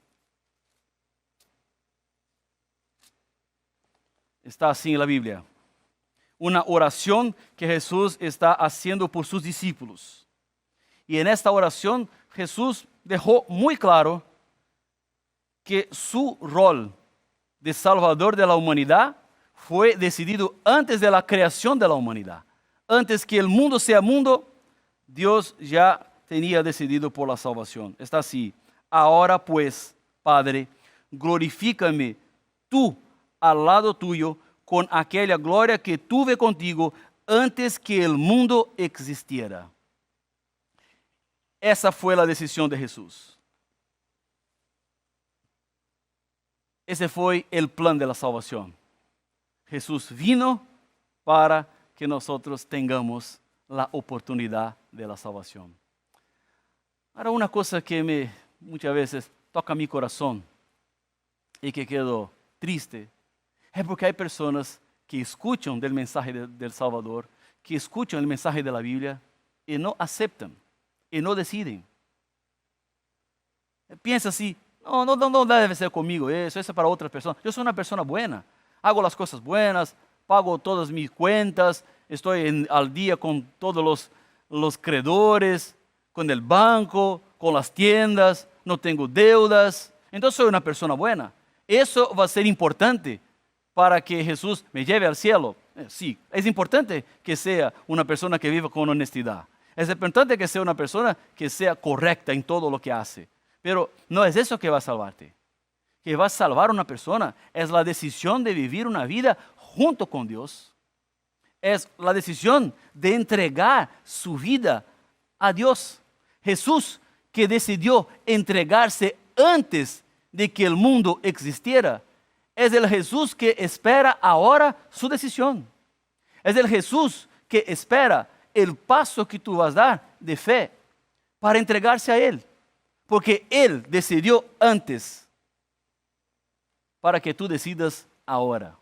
Está así en la Biblia. Una oración que Jesús está haciendo por sus discípulos. Y en esta oración Jesús dejó muy claro que su rol de Salvador de la humanidad fue decidido antes de la creación de la humanidad. Antes que el mundo sea mundo, Dios ya tenía decidido por la salvación. Está así. Ahora pues, Padre, glorifícame tú al lado tuyo con aquella gloria que tuve contigo antes que el mundo existiera. Esa fue la decisión de Jesús. Ese fue el plan de la salvación. Jesús vino para que nosotros tengamos la oportunidad de la salvación. Ahora, una cosa que muchas veces toca mi corazón y que quedo triste, es porque hay personas que escuchan del mensaje del Salvador, que escuchan el mensaje de la Biblia y no aceptan, y no deciden. Piensa así, no debe ser conmigo eso es para otras personas. Yo soy una persona buena, hago las cosas buenas, pago todas mis cuentas, estoy al día con todos los credores, con el banco, con las tiendas, no tengo deudas, entonces soy una persona buena. Eso va a ser importante para que Jesús me lleve al cielo. Sí, es importante que sea una persona que viva con honestidad. Es importante que sea una persona que sea correcta en todo lo que hace. Pero no es eso que va a salvarte. Que va a salvar a una persona es la decisión de vivir una vida junto con Dios. Es la decisión de entregar su vida a Dios. Jesús, que decidió entregarse antes de que el mundo existiera, es el Jesús que espera ahora su decisión. Es el Jesús que espera el paso que tú vas a dar de fe para entregarse a Él. Porque Él decidió antes para que tú decidas ahora.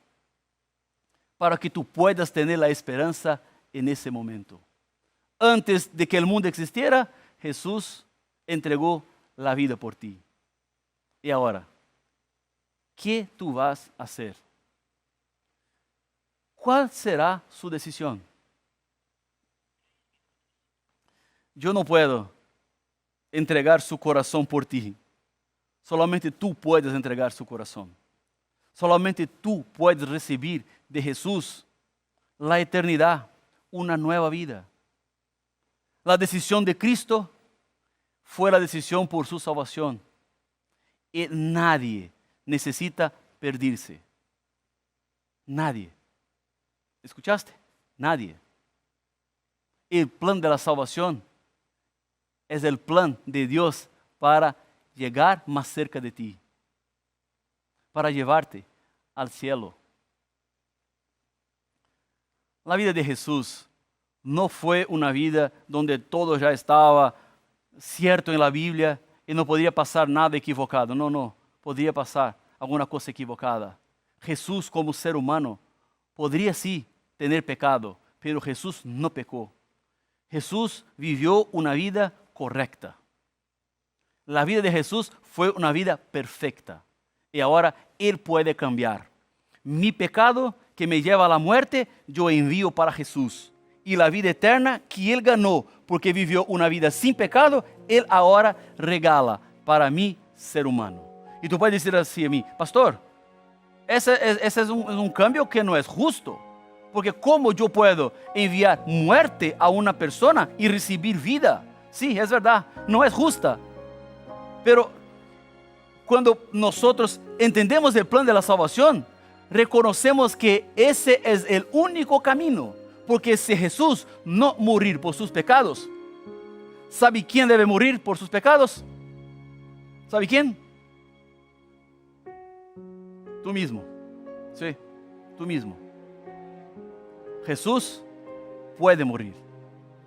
Para que tú puedas tener la esperanza en ese momento. Antes de que el mundo existiera, Jesús entregó la vida por ti. Y ahora, ¿qué tú vas a hacer? ¿Cuál será su decisión? Yo no puedo entregar su corazón por ti. Solamente tú puedes entregar su corazón. Solamente tú puedes recibir de Jesús la eternidad, una nueva vida. La decisión de Cristo fue la decisión por su salvación. Y nadie necesita perderse. Nadie. ¿Escuchaste? Nadie. El plan de la salvación es el plan de Dios para llegar más cerca de ti, para llevarte al cielo. La vida de Jesús no fue una vida donde todo ya estaba cierto en la Biblia y no podría pasar nada equivocado. No, podría pasar alguna cosa equivocada. Jesús como ser humano podría sí tener pecado, pero Jesús no pecó. Jesús vivió una vida correcta. La vida de Jesús fue una vida perfecta. Y ahora Él puede cambiar. Mi pecado que me lleva a la muerte, yo envío para Jesús. Y la vida eterna que Él ganó porque vivió una vida sin pecado, Él ahora regala para mí, ser humano. Y tú puedes decir así a mí, pastor, ese es un cambio que no es justo. Porque ¿cómo yo puedo enviar muerte a una persona y recibir vida? Sí, es verdad, no es justa. Pero cuando nosotros entendemos el plan de la salvación, reconocemos que ese es el único camino. Porque si Jesús no morir por sus pecados, ¿sabe quién debe morir por sus pecados? ¿Sabe quién? Tú mismo. Sí, tú mismo. Jesús puede morir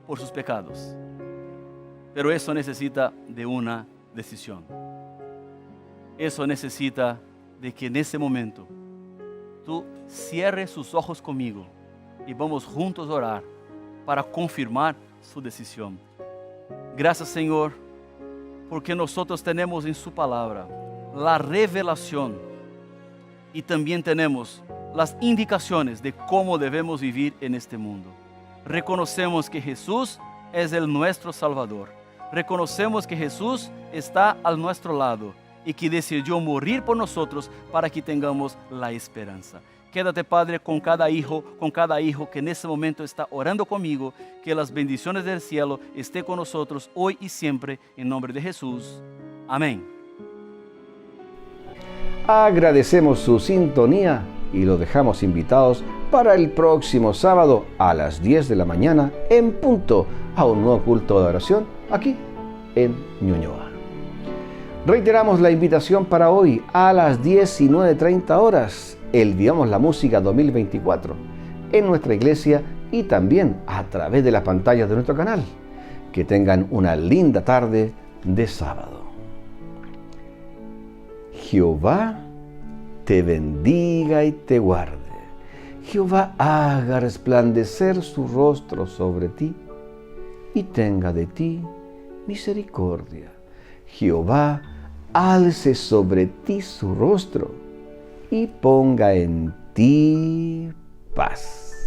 por sus pecados, pero eso necesita de una decisión. Eso necesita de que en ese momento tú cierres sus ojos conmigo y vamos juntos a orar para confirmar su decisión. Gracias, Señor, porque nosotros tenemos en su palabra la revelación y también tenemos las indicaciones de cómo debemos vivir en este mundo. Reconocemos que Jesús es el nuestro Salvador. Reconocemos que Jesús está a nuestro lado y que decidió morir por nosotros para que tengamos la esperanza. Quédate, Padre, con cada hijo que en este momento está orando conmigo, que las bendiciones del cielo estén con nosotros hoy y siempre, en nombre de Jesús. Amén. Agradecemos su sintonía y los dejamos invitados para el próximo sábado a las 10 de la mañana en punto a un nuevo culto de oración aquí en Ñuñoa. Reiteramos la invitación para hoy a las 19:30 horas, el Vivamos la Música 2024, en nuestra iglesia y también a través de las pantallas de nuestro canal. Que tengan una linda tarde de sábado. Jehová te bendiga y te guarde. Jehová haga resplandecer su rostro sobre ti y tenga de ti misericordia. Jehová alce sobre ti su rostro y ponga en ti paz.